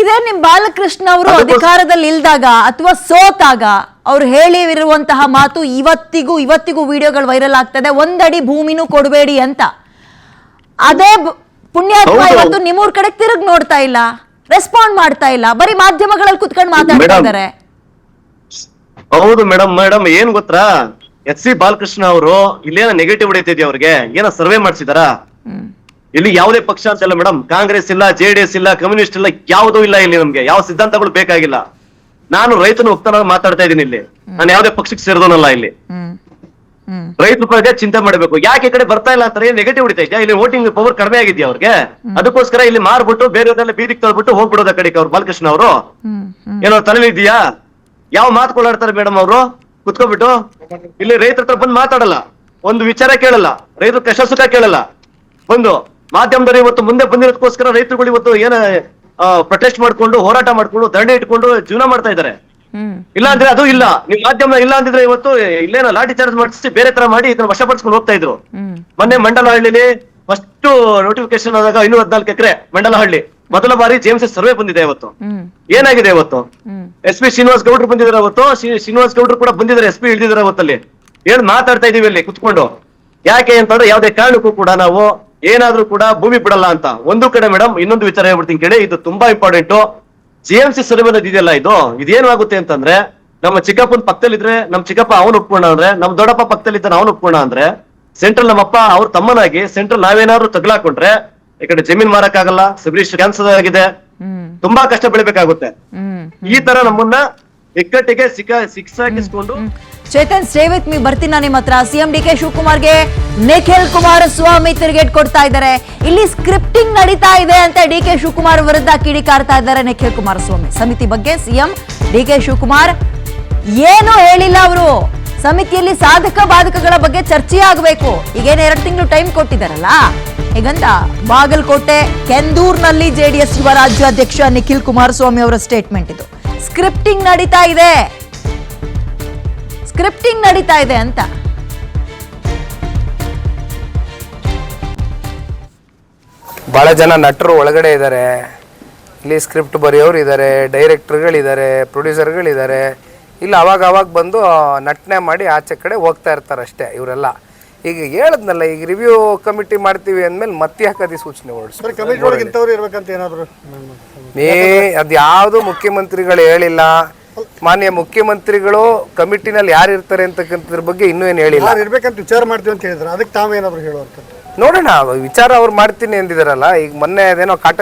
Speaker 1: ಇದೇ ನಿಮ್ ಬಾಲಕೃಷ್ಣ ಅವರು ಅಧಿಕಾರದಲ್ಲಿ ಇಲ್ದಾಗ ಅಥವಾ ಸೋತಾಗ ಅವ್ರು ಹೇಳಿರುವಂತಹ ಮಾತು ಇವತ್ತಿಗೂ ವಿಡಿಯೋಗಳು ವೈರಲ್ ಆಗ್ತದೆ, 1 ಅಡಿ ಭೂಮಿನೂ ಕೊಡಬೇಡಿ ಅಂತ. ಅದೇ ಪುಣ್ಯಾತ್ಮ ಇವತ್ತು ನಿಮ್ಮೂರ್ ಕಡೆ ತಿರುಗ್ ನೋಡ್ತಾ ಇಲ್ಲ, ರೆಸ್ಪಾಂಡ್ ಮಾಡ್ತಾ ಇಲ್ಲ, ಬರೀ ಮಾಧ್ಯಮಗಳಲ್ಲಿ ಕುತ್ಕೊಂಡು ಮಾತಾಡ್ತಾ ಇದ್ದಾರೆ.
Speaker 3: ಹೌದು ಮೇಡಮ್ ಏನ್ ಗೊತ್ತಾ, SC ಬಾಲಕೃಷ್ಣ ಅವರು ಇಲ್ಲೇನ ನೆಗೆಟಿವ್ ಹೊಡಿತಿದ್ಯಾ ಅವ್ರಿಗೆ? ಏನೋ ಸರ್ವೆ ಮಾಡ್ಸಿದಾರ? ಇಲ್ಲಿ ಯಾವುದೇ ಪಕ್ಷ ಅಂತಲ್ಲ ಮೇಡಮ್, ಕಾಂಗ್ರೆಸ್ ಇಲ್ಲ, JDS ಇಲ್ಲ, ಕಮ್ಯುನಿಸ್ಟ್ ಇಲ್ಲ, ಯಾವುದೂ ಇಲ್ಲ ಇಲ್ಲಿ. ನಮ್ಗೆ ಯಾವ ಸಿದ್ಧಾಂತಗಳು ಬೇಕಾಗಿಲ್ಲ. ನಾನು ರೈತನ ಹೋಗ್ತಾನ ಮಾತಾಡ್ತಾ ಇದ್ದೀನಿ ಇಲ್ಲಿ. ನಾನು ಯಾವುದೇ ಪಕ್ಷಕ್ಕೆ ಸೇರಿದವನಲ್ಲ ಇಲ್ಲಿ. ರೈತರ ಬಗ್ಗೆ ಚಿಂತೆ ಮಾಡಬೇಕು. ಯಾಕೆ ಈ ಕಡೆ ಬರ್ತಾ ಇಲ್ಲ ಅಂತಾರೆ? ನೆಗೆಟಿವ್ ಹೊಡಿತಾ ಇದೆಯಾ? ಇಲ್ಲಿ ವೋಟಿಂಗ್ ಪವರ್ ಕಡಿಮೆ ಆಗಿದ್ಯಾ ಅವ್ರಿಗೆ? ಅದಕ್ಕೋಸ್ಕರ ಇಲ್ಲಿ ಮಾರ್ಬಿಟ್ಟು ಬೇರೆಯವರೆಲ್ಲ ಬೀದಿಗೆ ತಳ್ಬಿಟ್ಟು ಹೋಗ್ಬಿಡೋದ ಕಡೆಗೆ ಅವ್ರು ಬಾಲಕೃಷ್ಣ ಅವರು. ಏನೋ ತಲೆ ಇದೆಯಾ? ಯಾವ ಮಾತುಗಳಾಡ್ತಾರೆ ಮೇಡಮ್ ಅವರು ಕುತ್ಕೊಬಿಟ್ಟು? ಇಲ್ಲಿ ರೈತರ ಹತ್ರ ಬಂದು ಮಾತಾಡಲ್ಲ, ಒಂದು ವಿಚಾರ ಕೇಳಲ್ಲ, ರೈತರ ಕಷ್ಟ ಸುಖ ಕೇಳಲ್ಲ. ಬಂದು ಮಾಧ್ಯಮದವರು ಇವತ್ತು ಮುಂದೆ ಬಂದಿರೋದಕ್ಕೋಸ್ಕರ ರೈತರುಗಳು ಇವತ್ತು ಏನ ಪ್ರೊಟೆಸ್ಟ್ ಮಾಡ್ಕೊಂಡು, ಹೋರಾಟ ಮಾಡ್ಕೊಂಡು, ದಂಡೆ ಇಟ್ಕೊಂಡು ಜೀವನ ಮಾಡ್ತಾ ಇದ್ದಾರೆ. ಇಲ್ಲ ಅಂದ್ರೆ ಅದು ಇಲ್ಲ. ನಿಮ್ ಮಾಧ್ಯಮ ಇಲ್ಲ ಅಂದಿದ್ರೆ ಇವತ್ತು ಇಲ್ಲೇನೋ ಲಾಠಿ ಚಾರ್ಜ್ ಮಾಡಿಸಿ ಬೇರೆ ತರ ಮಾಡಿ ಇದನ್ನ ವಶಪಡಿಸ್ಕೊಂಡು ಹೋಗ್ತಾ ಇದ್ರು. ಮೊನ್ನೆ ಮಂಡಲಹಳ್ಳಿಲಿ ಫಸ್ಟ್ ನೋಟಿಫಿಕೇಶನ್ ಆದಾಗ 214 ಎಕರೆ ಮಂಡಲಹಳ್ಳಿ ಮೊದಲ ಬಾರಿ JMC ಸರ್ವೆ ಬಂದಿದೆ ಇವತ್ತು. ಏನಾಗಿದೆ ಇವತ್ತು? SP ಶ್ರೀನಿವಾಸ್ ಗೌಡ್ರು ಬಂದಿದ್ದಾರೆ ಅವತ್ತು. ಶ್ರೀನಿವಾಸ್ ಗೌಡ್ರು ಕೂಡ ಬಂದಿದ್ದಾರೆ, SP ಇಳಿದಿದ್ದಾರೆ ಅವತ್ತಲ್ಲಿ. ಏನ್ ಮಾತಾಡ್ತಾ ಇದೀವಿ ಅಲ್ಲಿ ಕುತ್ಕೊಂಡು? ಯಾಕೆ ಅಂತಂದ್ರೆ ಯಾವುದೇ ಕಾರಣಕ್ಕೂ ಕೂಡ ನಾವು ಏನಾದ್ರೂ ಕೂಡ ಭೂಮಿ ಬಿಡಲ್ಲ ಅಂತ. ಒಂದು ಕಡೆ ಮೇಡಮ್ ಇನ್ನೊಂದು ವಿಚಾರ ಹೇಳ್ಬಿಡ್ತೀನಿ ಕೇಳಿ, ಇದು ತುಂಬಾ ಇಂಪಾರ್ಟೆಂಟ್. JMC ಸರ್ವೆ ಇದೆಯಲ್ಲ, ಇದೇನು ಆಗುತ್ತೆ ಅಂತಂದ್ರೆ, ನಮ್ಮ ಚಿಕ್ಕಪ್ಪನ ಪಕ್ಕದಲ್ಲಿದ್ರೆ ನಮ್ಮ ಚಿಕ್ಕಪ್ಪ ಅವನು ಒಪ್ಕೊಂಡ ಅಂದ್ರೆ, ನಮ್ಮ ದೊಡ್ಡಪ್ಪ ಪಕ್ಕದಲ್ಲಿದ್ದಾನೆ ಅವನು ಒಪ್ಕೊಂಡ ಅಂದ್ರೆ, ಸೆಂಟ್ರಲ್ ನಮ್ಮಪ್ಪ ಅವ್ರ ತಮ್ಮನಾಗಿ ಸೆಂಟ್ರಲ್ ನಾವೇನಾದ್ರು ತಗ್ಲಾಕೊಂಡ್ರೆ ಈ ಕಡೆ ಜಮೀನ್ ಮಾರಕ್ಕಾಗಲ್ಲ, ಸಬ್ರಿಸ್ಟ್ ಕ್ಯಾನ್ಸರ್ ಆಗಿದೆ, ತುಂಬಾ ಕಷ್ಟ ಬೆಳಿಬೇಕಾಗುತ್ತೆ. ಈ ತರ ನಮ್ಮನ್ನ ಇಕ್ಕಟ್ಟಿಗೆ ಸಿಕ್ಸಾಕಿಸ್ಕೊಂಡು.
Speaker 1: Chetan, stay with me. ಬರ್ತೀನಿ ನಾನು ನಿಮ್ಮ ಹತ್ರ. CM DK ಶಿವಕುಮಾರ್ಗೆ ನಿಖಿಲ್ ಕುಮಾರಸ್ವಾಮಿ ತಿರುಗೇಟ್ ಕೊಡ್ತಾ ಇದ್ದಾರೆ. ಇಲ್ಲಿ ಸ್ಕ್ರಿಪ್ಟಿಂಗ್ ನಡೀತಾ ಇದೆ ಅಂತ DK ಶಿವಕುಮಾರ್ ವಿರುದ್ಧ ಕಿಡಿಕಾರ್ತಾ ಇದ್ದಾರೆ ನಿಖಿಲ್ ಕುಮಾರಸ್ವಾಮಿ. ಸಮಿತಿ ಬಗ್ಗೆ CM DK ಶಿವಕುಮಾರ್ ಏನು ಹೇಳಿಲ್ಲ. ಅವರು ಸಮಿತಿಯಲ್ಲಿ ಸಾಧಕ ಬಾಧಕಗಳ ಬಗ್ಗೆ ಚರ್ಚೆ ಆಗಬೇಕು. ಈಗೇನು 2 ತಿಂಗಳು ಟೈಮ್ ಕೊಟ್ಟಿದ್ದಾರಲ್ಲ, ಹೀಗಂತ ಬಾಗಲಕೋಟೆ ಕೆಂದೂರ್ನಲ್ಲಿ JDS ಯುವ ರಾಜ್ಯಾಧ್ಯಕ್ಷ ನಿಖಿಲ್ ಕುಮಾರಸ್ವಾಮಿ ಅವರ ಸ್ಟೇಟ್ಮೆಂಟ್ ಇದು. ಸ್ಕ್ರಿಪ್ಟಿಂಗ್ ನಡೀತಾ ಇದೆ ಅಂತ.
Speaker 4: ಭಾಳ ಜನ ನಟರು ಒಳಗಡೆ ಇದ್ದಾರೆ. ಇಲ್ಲಿ ಸ್ಕ್ರಿಪ್ಟ್ ಬರೆಯೋರು ಇದ್ದಾರೆ, ಡೈರೆಕ್ಟರ್ಗಳಿದ್ದಾರೆ, ಪ್ರೊಡ್ಯೂಸರ್ಗಳಿದ್ದಾರೆ. ಇಲ್ಲಿ ಅವಾಗ ಬಂದು ನಟನೆ ಮಾಡಿ ಆಚೆ ಕಡೆ ಹೋಗ್ತಾ ಇರ್ತಾರೆ ಅಷ್ಟೇ ಇವರೆಲ್ಲ. ಈಗ ಹೇಳಿದ್ನಲ್ಲ, ಈಗ ರಿವ್ಯೂ ಕಮಿಟಿ ಮಾಡ್ತೀವಿ ಅಂದಮೇಲೆ ಮತ್ತೆ ಹಾಕೋದು ಸೂಚನೆ ಅದು ಯಾವುದು ಮುಖ್ಯಮಂತ್ರಿಗಳು ಹೇಳಿಲ್ಲ. ಮಾನ್ಯ ಮುಖ್ಯಮಂತ್ರಿಗಳು ಕಮಿಟಿನಲ್ಲಿ ಯಾರು ಇರ್ತಾರೆ ಅಂತಕ್ಕಂಥದ್ರ ಬಗ್ಗೆ ಇನ್ನೂ ಏನು ಹೇಳಿಲ್ಲ.
Speaker 5: ಇರ್ಬೇಕಂತ ವಿಚಾರ ಮಾಡ್ತೀವಿ ಅಂತ ಹೇಳಿದ್ರೆ ಅದಕ್ಕೆ ತಾವೇನಾದ್ರು ಹೇಳುವಂತ
Speaker 4: ನೋಡೋಣ. ವಿಚಾರ ಅವ್ರು ಮಾಡ್ತೀನಿ ಅಂದಿದಾರಲ್ಲ. ಈಗ ಮೊನ್ನೆ ಅದೇನೋ ಕಾಟ